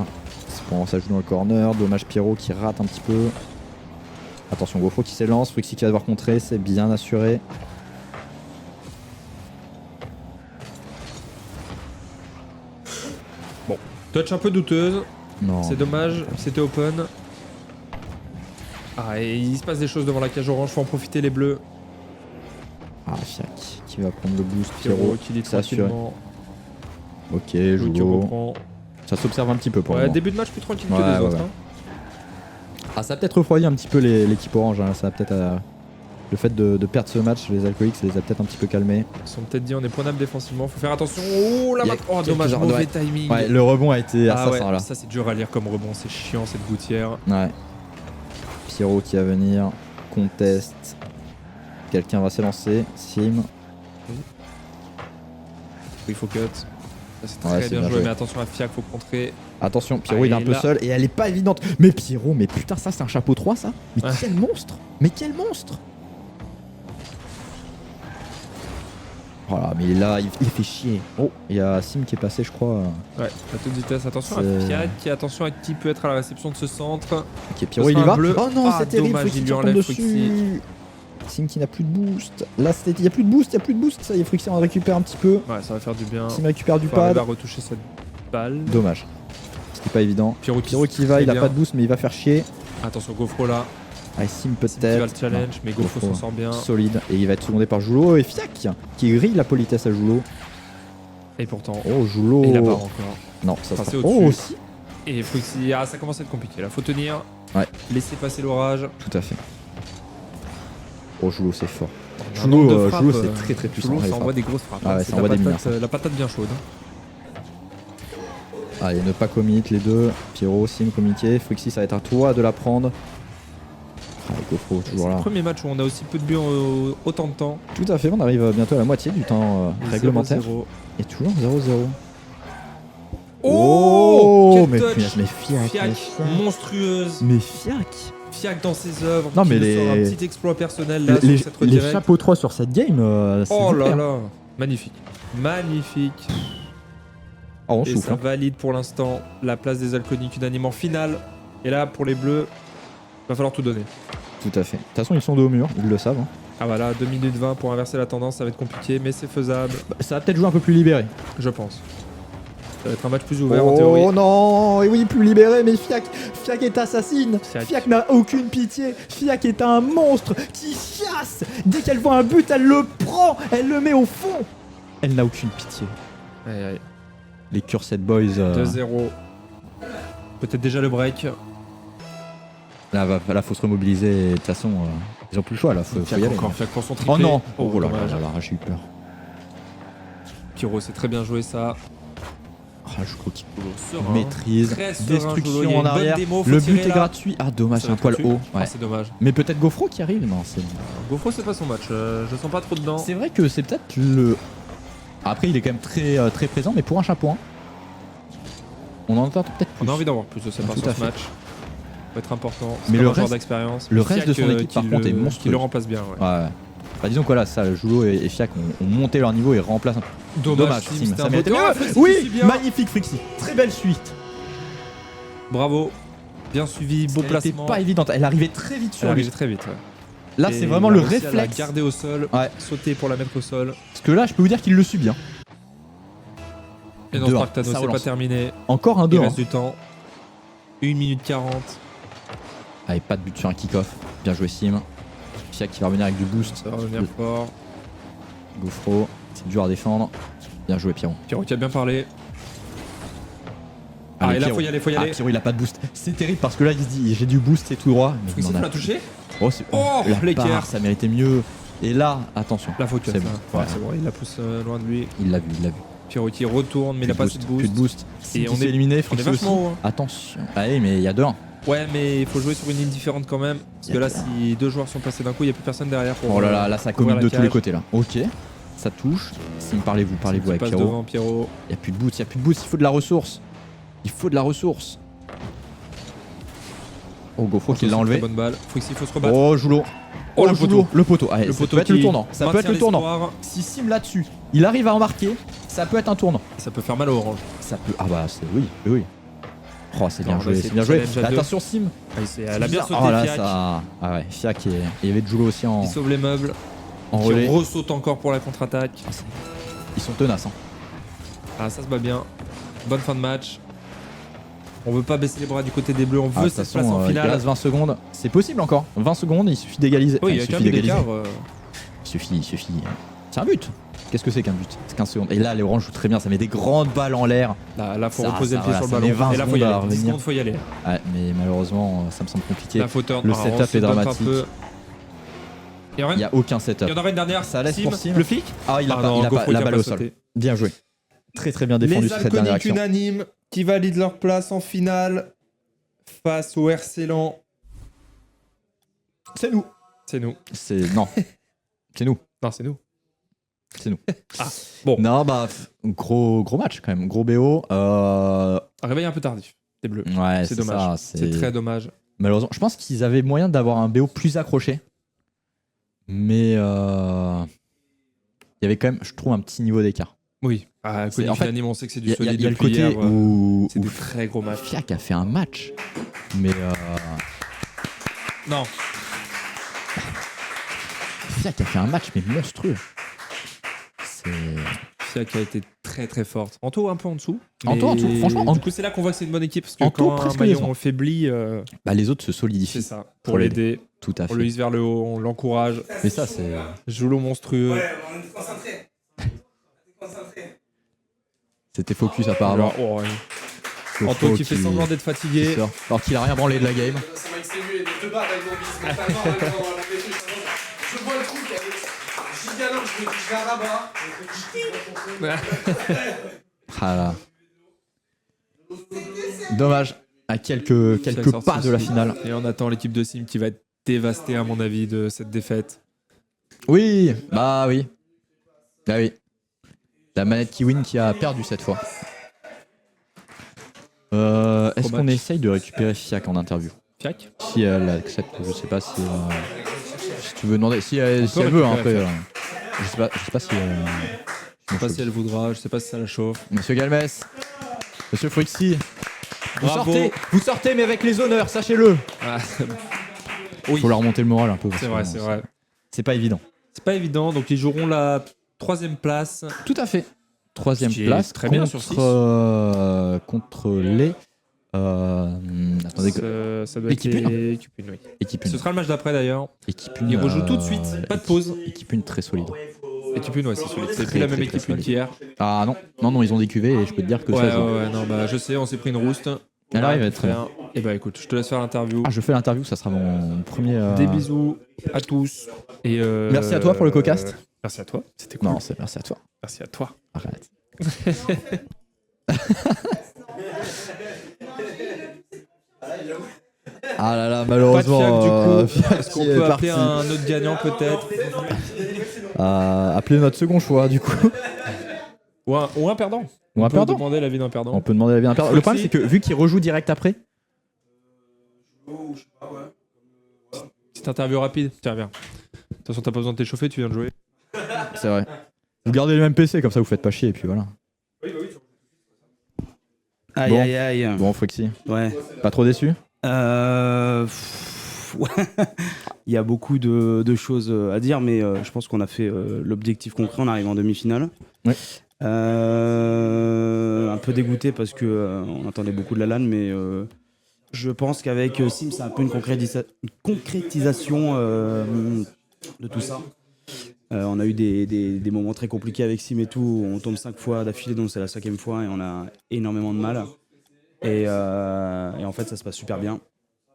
Ça joue dans le corner. Dommage Pierrot qui rate un petit peu. Attention, Gofro qui s'élance. Frixie qui va devoir contrer. C'est bien assuré. Touch un peu douteuse. Non. C'est dommage, c'était open. Ah, et il se passe des choses devant la cage orange, faut en profiter les bleus. Ah, Fiac qui va prendre le boost. Pierrot Pierrot. qui lit c'est assuré. tranquillement. Ok, Joue qui Joulo. reprend. Ça s'observe un petit peu pour le Ouais, moment. début de match plus tranquille que Ouais, les ouais, autres. ouais. Hein. Ah, ça a peut-être refroidi un petit peu l'équipe orange. Hein. Ça va peut-être Le fait de perdre ce match, les alcooliques, ça les a peut-être un petit peu calmés. Ils sont peut-être dit on est prenable défensivement, faut faire attention. Oh la oh dommage, mauvais mauvais timing. Ouais, le rebond a été assassin là. Ça c'est dur à lire comme rebond, c'est chiant cette gouttière. Ouais. Pierrot qui va venir, conteste. Quelqu'un va s'élancer, Sim. Il faut cut. C'est très bien joué, mais attention à Fiac, faut contrer. Attention, Pierrot il est un peu seul et elle est pas évidente. Mais Pierrot, mais putain, ça c'est un chapeau 3 ça. Mais quel monstre. Mais quel monstre. Voilà, mais là, il fait chier. Oh, il y a Sim qui est passé, je crois. Ouais, à toute vitesse. Attention à Fiac, attention à qui peut être à la réception de ce centre. Ok, Pierrot il y va. Bleu. Oh non, c'est terrible, dommage, il lui enlève dessus. Sim qui n'a plus de boost. Là, il n'y a plus de boost, Ça y est, Frixie, on récupère un petit peu. Ouais, ça va faire du bien. Sim récupère du pad. Il va retoucher cette balle. Dommage. C'était pas évident. Pierrot qui va, il a pas de boost, mais il va faire chier. Attention, Gofro là. Ah, Sim peut-être. Il va le challenge, mais Gofro s'en sort bien. Solide. Et il va être secondé par Joulo et Fiac qui grille la politesse à Joulo. Et pourtant. Oh, Joulo. Et il a pas encore. Non, ça sera. Oh, aussi. Et Frixie, ça commence à être compliqué là. Faut tenir. Ouais. Laisser passer l'orage. Tout à fait. Oh, Joulo, c'est fort. Joulo, c'est très puissant. Joulo, ça envoie des grosses frappes. Ah ouais, ça envoie des mines. La patate bien chaude. Allez, ne pas commit les deux. Pierrot, Sim, comité. Frixie, ça va être à toi de la prendre. Ah, Gofro, toujours là. C'est le premier match où on a aussi peu de buts autant de temps. Tout à fait, on arrive bientôt à la moitié du temps réglementaire. 0-0. Et toujours 0-0. Oh, mais Fiac, monstrueuse. Mais Fiac. Fiac dans ses œuvres. Non, mais sort un petit exploit personnel là sur cette redirect. Les chapeaux 3 sur cette game, c'est oh là là, magnifique. Magnifique. Oh, on et souffle, ça valide pour l'instant la place des alcooliques unanimement finale. Et là, pour les bleus, va falloir tout donner. Tout à fait. De toute façon, ils sont dos au mur, ils le savent. Hein. Ah voilà, 2 minutes 20 pour inverser la tendance, ça va être compliqué, mais c'est faisable. Bah, ça va peut-être jouer un peu plus libéré. Je pense. Ça va être un match plus ouvert en théorie. Oh non, et oui, plus libéré, mais Fiac est assassine. Fiac n'a aucune pitié. Fiac est un monstre qui chasse. Dès qu'elle voit un but, elle le prend, elle le met au fond. Elle n'a aucune pitié. Aïe, aïe. Les Cursed Boys. 2-0. Peut-être déjà le break. Là, faut se remobiliser. De toute façon, ils ont plus le choix. Là, faut y aller. Fiac pour son triplé. Oh non. Oh là, j'ai eu peur. Pierrot, c'est très bien joué ça. Ah, je crois qu'il maîtrise, destruction serein, en arrière. Le but est gratuit. Ah, dommage, un poil haut. Ouais. C'est dommage. Mais peut-être Gofro qui arrive. Non, c'est. Gofro, c'est pas son match. Je sens pas trop dedans. C'est vrai que c'est peut-être le. Après, il est quand même très présent, mais pour un chapeau, on en entend peut-être plus. On a envie d'avoir plus de sa part sur ce match. Ça va être important. Mais le reste d'expérience. Le reste de son équipe, par contre, est monstrueux. Qui le remplace bien. Ouais. Bah, disons que là, ça, Joulo et Fiac ont monté leur niveau et remplacent un peu. Dommage, Sim, ça méritait mieux. Oui, magnifique Frixie. Très belle suite. Bravo. Bien suivi, beau placement. C'était pas évidente, elle arrivait très vite sur lui. Elle arrivait très vite, ouais. Là, c'est vraiment le réflexe. La garder au sol, sauter pour la mettre au sol. Parce que là, je peux vous dire qu'il le subit. Et dans Spartano, c'est pas terminé. Encore un 2. Il reste du temps. 1 minute 40. Allez, pas de but sur un kick-off. Bien joué, Sim. Fiac qui va revenir avec du boost. Ça va revenir fort. Gofro, c'est dur à défendre. Bien joué, Pierrot. Pierrot qui a bien parlé. Allez, et là, faut y aller. Pierrot, il a pas de boost. C'est terrible parce que là, il se dit j'ai du boost, c'est tout droit. Il faut la toucher. Oh, l'écart, ça méritait mieux. Et là, attention. La faute, c'est bon. Ouais, c'est bon, il la pousse loin de lui. Il l'a vu. Pierrot qui retourne, mais il a pas assez de boost. Plus de boost. Et on est éliminé, on est vachement haut. Attention. Allez, mais il y a 2-1. Ouais, mais il faut jouer sur une ligne différente quand même. Parce que là, si 2 joueurs sont passés d'un coup, il n'y a plus personne derrière pour. Oh là là, ça commute de tous les côtés là. Ok, ça touche. Sim, parlez-vous avec Pierrot. Devant Pierrot. Il n'y a plus de boost, il faut de la ressource. Oh, Gofro qui l'a enlevé. Bonne balle. Faut se rebattre. Oh, Joulo. Oh, le poteau. Allez, le ça poteau peut être le tournant. Ça peut être le tournant. Espoir. Si Sim là-dessus, il arrive à en marquer, ça peut être un tournant. Ça peut faire mal au orange. Ça peut. Ah bah, c'est oui. Oh, c'est bien joué, Attention, Sim. Elle a bien sauté, Fiac. Ah ouais, Fiac et il y avait Joulo aussi en. Qui sauve les meubles. En relais. Qui ressaute encore pour la contre-attaque. Ils sont tenaces. Ah, ça se bat bien. Bonne fin de match. On veut pas baisser les bras du côté des Bleus, on veut cette place en finale. Il reste 20 secondes. C'est possible encore. 20 secondes, il suffit d'égaliser. Oui, il y a qu'un but d'écart. Il suffit. C'est un but. Qu'est-ce que c'est qu'un but? C'est 15 secondes. Et là, les Oranges jouent très bien. Ça met des grandes balles en l'air. Là, faut reposer le pied sur le ballon. Et là, faut y aller. 10 secondes, faut y aller. Ouais, mais malheureusement, ça me semble compliqué. La fauteur, le setup est dramatique. Il n'y a aucun setup. Il y en aura une dernière. Ça laisse pour Sim. Le flic. Ah, il a pas la balle au sol. Bien joué. Très très bien défendu sur cette dernière action. Les Alcooliques unanimes qui valident leur place en finale face au RC Lens. C'est nous. Non. C'est nous. Non, c'est nous. C'est nous. Ah, bon. Non, bah, gros match quand même. Gros BO. Réveil un peu tardif des Bleus. Ouais, c'est dommage. C'est très dommage. Malheureusement, je pense qu'ils avaient moyen d'avoir un BO plus accroché. Mais il y avait quand même, je trouve, un petit niveau d'écart. Oui. En fait, on sait que c'est du solide. Il y a le côté où c'est des très gros matchs. Fiac a fait un match. Mais. Non. Fiac a fait un match, mais monstrueux. Fiac a été très très forte. Anto un peu en dessous. Anto en dessous, franchement. Du coup, c'est là qu'on voit que c'est une bonne équipe parce que Anto, quand un maillon faiblit, les autres se solidifient. C'est ça. Pour l'aider. Tout à fait. On le hisse vers le haut, on l'encourage. Mais ça, c'est. Joulot monstrueux. Ouais, on est concentré. C'était focus apparemment. Oh, ouais. Anto qui fait semblant d'être fatigué. Alors qu'il a rien branlé de la game. Ça m'a exténué les deux barres avec mon bis. Je vois le truc avec gigalin, je me dis je la rabats. Ah là. Dommage. À quelques pas de la finale. Et on attend l'équipe de Sim qui va être dévastée à mon avis de cette défaite. Oui. Bah oui. Ah oui. La manette Kiwin qui a perdu cette fois. Est-ce qu'on essaye de récupérer Fiac en interview? Fiac? Si elle accepte, je sais pas si tu veux demander, si elle veut après. Je sais pas si. Je sais pas si elle voudra, je sais pas si ça la chauffe. Monsieur Galmès, Monsieur Fruxy, vous sortez mais avec les honneurs, sachez-le. Ah, oui. Faut leur remonter le moral un peu. C'est vrai. C'est pas évident. C'est pas évident, donc ils joueront la 3ème place. Tout à fait. 3ème place très bien sur 6. Contre les. Attendez, ça doit être équipe 1. Oui. Équipe 1. Ce sera le match d'après d'ailleurs. Équipe 1. Ils rejouent tout de suite, pas de pause. Équipe 1 très solide. Équipe 1, ouais, c'est solide. C'est plus la même équipe 1 qu'hier. Ah non, ils ont des cuvées et je peux te dire que ça. Ouais, non, bah je sais, on s'est pris une rouste. Elle arrive à être très bien. Et bah écoute, je te laisse faire l'interview. Ah, je fais l'interview, ça sera mon premier. Des bisous à tous. Et merci à toi pour le co-cast. Merci à toi, c'était cool. Non, c'est merci à toi. Merci à toi. Arrête. Ah là là, malheureusement. Pas de Fiac, du coup. Est-ce qu'on peut appeler un autre gagnant peut-être? Appeler notre second choix du coup. Ou un perdant. On peut demander l'avis d'un perdant. On peut demander l'avis d'un perdant. Le problème c'est que vu qu'il rejoue direct après. Petite interview rapide. Tiens, viens. De toute façon, t'as pas besoin de t'échauffer, tu viens de jouer. C'est vrai. Vous gardez le même PC, comme ça vous faites pas chier et puis voilà. Aïe. Bon, Frixy. Ouais. Pas trop déçu? Ouais. Il y a beaucoup de choses à dire, mais je pense qu'on a fait l'objectif concret. On arrive en demi-finale. Ouais. Un peu dégoûté parce que on attendait beaucoup de la LAN, mais je pense qu'avec Sim, c'est un peu une concrétisation de tout ça. On a eu des moments très compliqués avec Sim et tout. On tombe 5 fois d'affilée, donc c'est la 5e fois et on a énormément de mal. Et en fait, ça se passe super bien.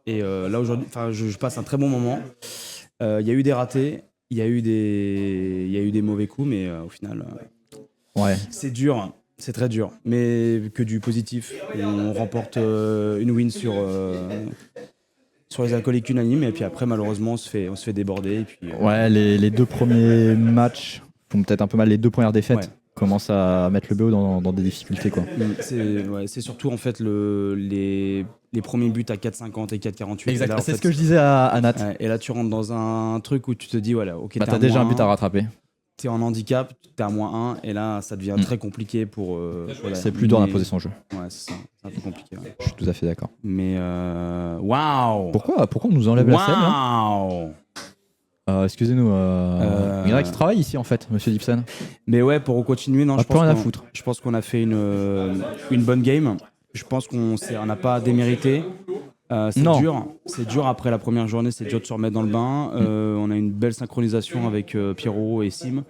Et là aujourd'hui, je passe un très bon moment. Il y a eu des ratés, il y a eu des mauvais coups, mais au final, c'est dur. C'est très dur, mais que du positif. On remporte une win sur les alcooliques unanimes, et puis après, malheureusement, on se fait déborder. Et puis, ouais, les 2 premiers matchs font peut-être un peu mal. Les 2 premières défaites commencent à mettre le BO dans des difficultés, quoi. C'est surtout en fait les premiers buts à 4,50 et 4,48. Exact, là, c'est ce que je disais à Nat. Et là, tu rentres dans un truc où tu te dis, voilà, ok, t'as déjà un but à rattraper. T'es en handicap, t'es à -1, et là, ça devient très compliqué pour. Voilà. C'est plus dur d'imposer son jeu. Ouais, c'est ça. C'est un peu compliqué. Ouais. Je suis tout à fait d'accord. Mais waouh! Pourquoi on nous enlève la scène? Waouh! Excusez-nous. Il y en a qui travaillent ici en fait, monsieur Gibson. Mais ouais, pour continuer, non, je pense qu'on a fait une bonne game. Je pense qu'on n'a pas démérité. C'est dur après la première journée, c'est dur de se remettre dans le bain. On a une belle synchronisation avec Pierrot et Sim.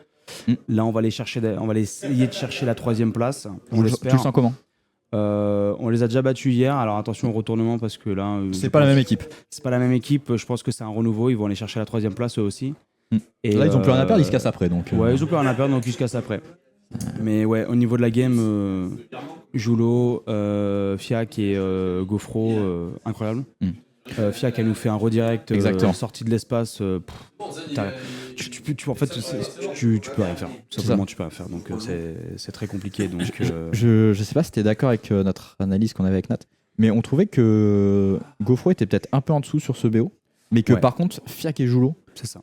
Là, on va essayer de chercher la 3e place. Tu le sens comment? On les a déjà battus hier, alors attention au retournement parce que là. C'est pas la même équipe. C'est pas la même équipe, je pense que c'est un renouveau. Ils vont aller chercher la 3e place eux aussi. Et là, ils ont plus rien à perdre, ils se cassent après. Donc, Ouais, ils ont plus rien à perdre, donc ils se cassent après. Mais ouais, au niveau de la game, Julo, Fiac et Gofro, incroyable. Fiac, elle nous fait un redirect sortie de l'espace. Tu peux rien faire. Simplement, tu peux rien faire. Donc c'est très compliqué. Donc, je sais pas si tu es d'accord avec notre analyse qu'on avait avec Nat, mais on trouvait que Gofro était peut-être un peu en dessous sur ce BO, mais que par contre, Fiac et Julo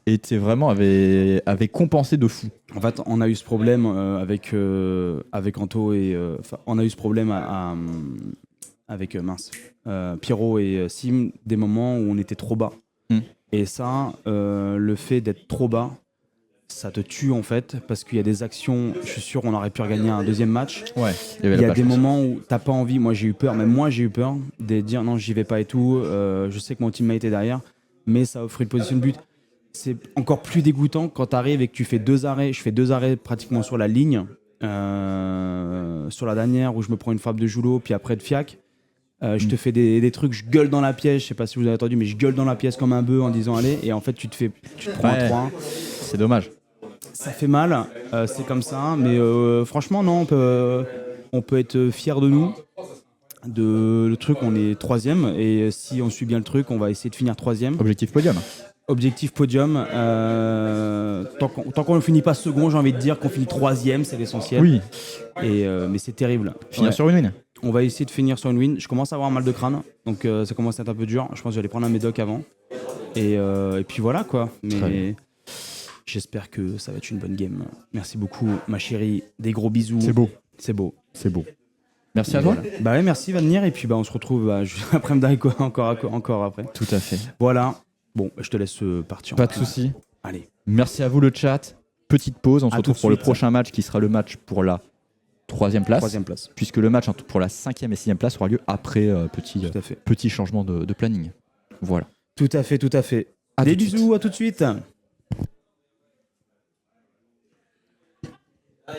avaient compensé de fou. En fait, on a eu ce problème avec Anto et on a eu ce problème avec Pierrot et Sim, des moments où on était trop bas. Et ça, le fait d'être trop bas, ça te tue en fait, parce qu'il y a des actions, je suis sûr on aurait pu regagner un deuxième match. Ouais, il y a des moments où t'as pas envie, moi j'ai eu peur de dire non j'y vais pas et tout, je sais que mon teammate est derrière, mais ça offre une position de but. C'est encore plus dégoûtant quand t'arrives et que tu fais 2 arrêts, je fais 2 arrêts pratiquement sur la ligne, sur la dernière où je me prends une frappe de Julo, puis après de Fiac. Je te fais des trucs, je gueule dans la pièce, je sais pas si vous avez entendu, mais je gueule dans la pièce comme un bœuf en disant allez, et en fait tu te prends un 3-1. C'est dommage. Ça fait mal, c'est comme ça, mais franchement non, on peut être fier de nous. Le truc, on est 3ème, et si on suit bien le truc, on va essayer de finir 3ème. Objectif podium. Tant qu'on ne finit pas second, j'ai envie de dire qu'on finit 3ème, c'est l'essentiel. Oui. Mais c'est terrible. Finir sur une win. On va essayer de finir sur une win. Je commence à avoir un mal de crâne, donc ça commence à être un peu dur. Je pense que j'allais prendre un médoc avant. Et puis voilà quoi. Mais j'espère que ça va être une bonne game. Merci beaucoup, ma chérie. Des gros bisous. C'est beau. C'est beau. C'est beau. Merci à toi. Voilà. Bah ouais, merci Vanir. Et puis on se retrouve juste après Mdaïko encore après. Tout à fait. Voilà. Bon, je te laisse partir. Pas de soucis. Allez. Merci à vous le chat. Petite pause. On se retrouve pour le prochain match qui sera le match pour la 3ème place. Puisque le match pour la 5ème et 6ème place aura lieu après petit changement de planning. Voilà. Tout à fait. Des bisous, à tout de suite. Aïe.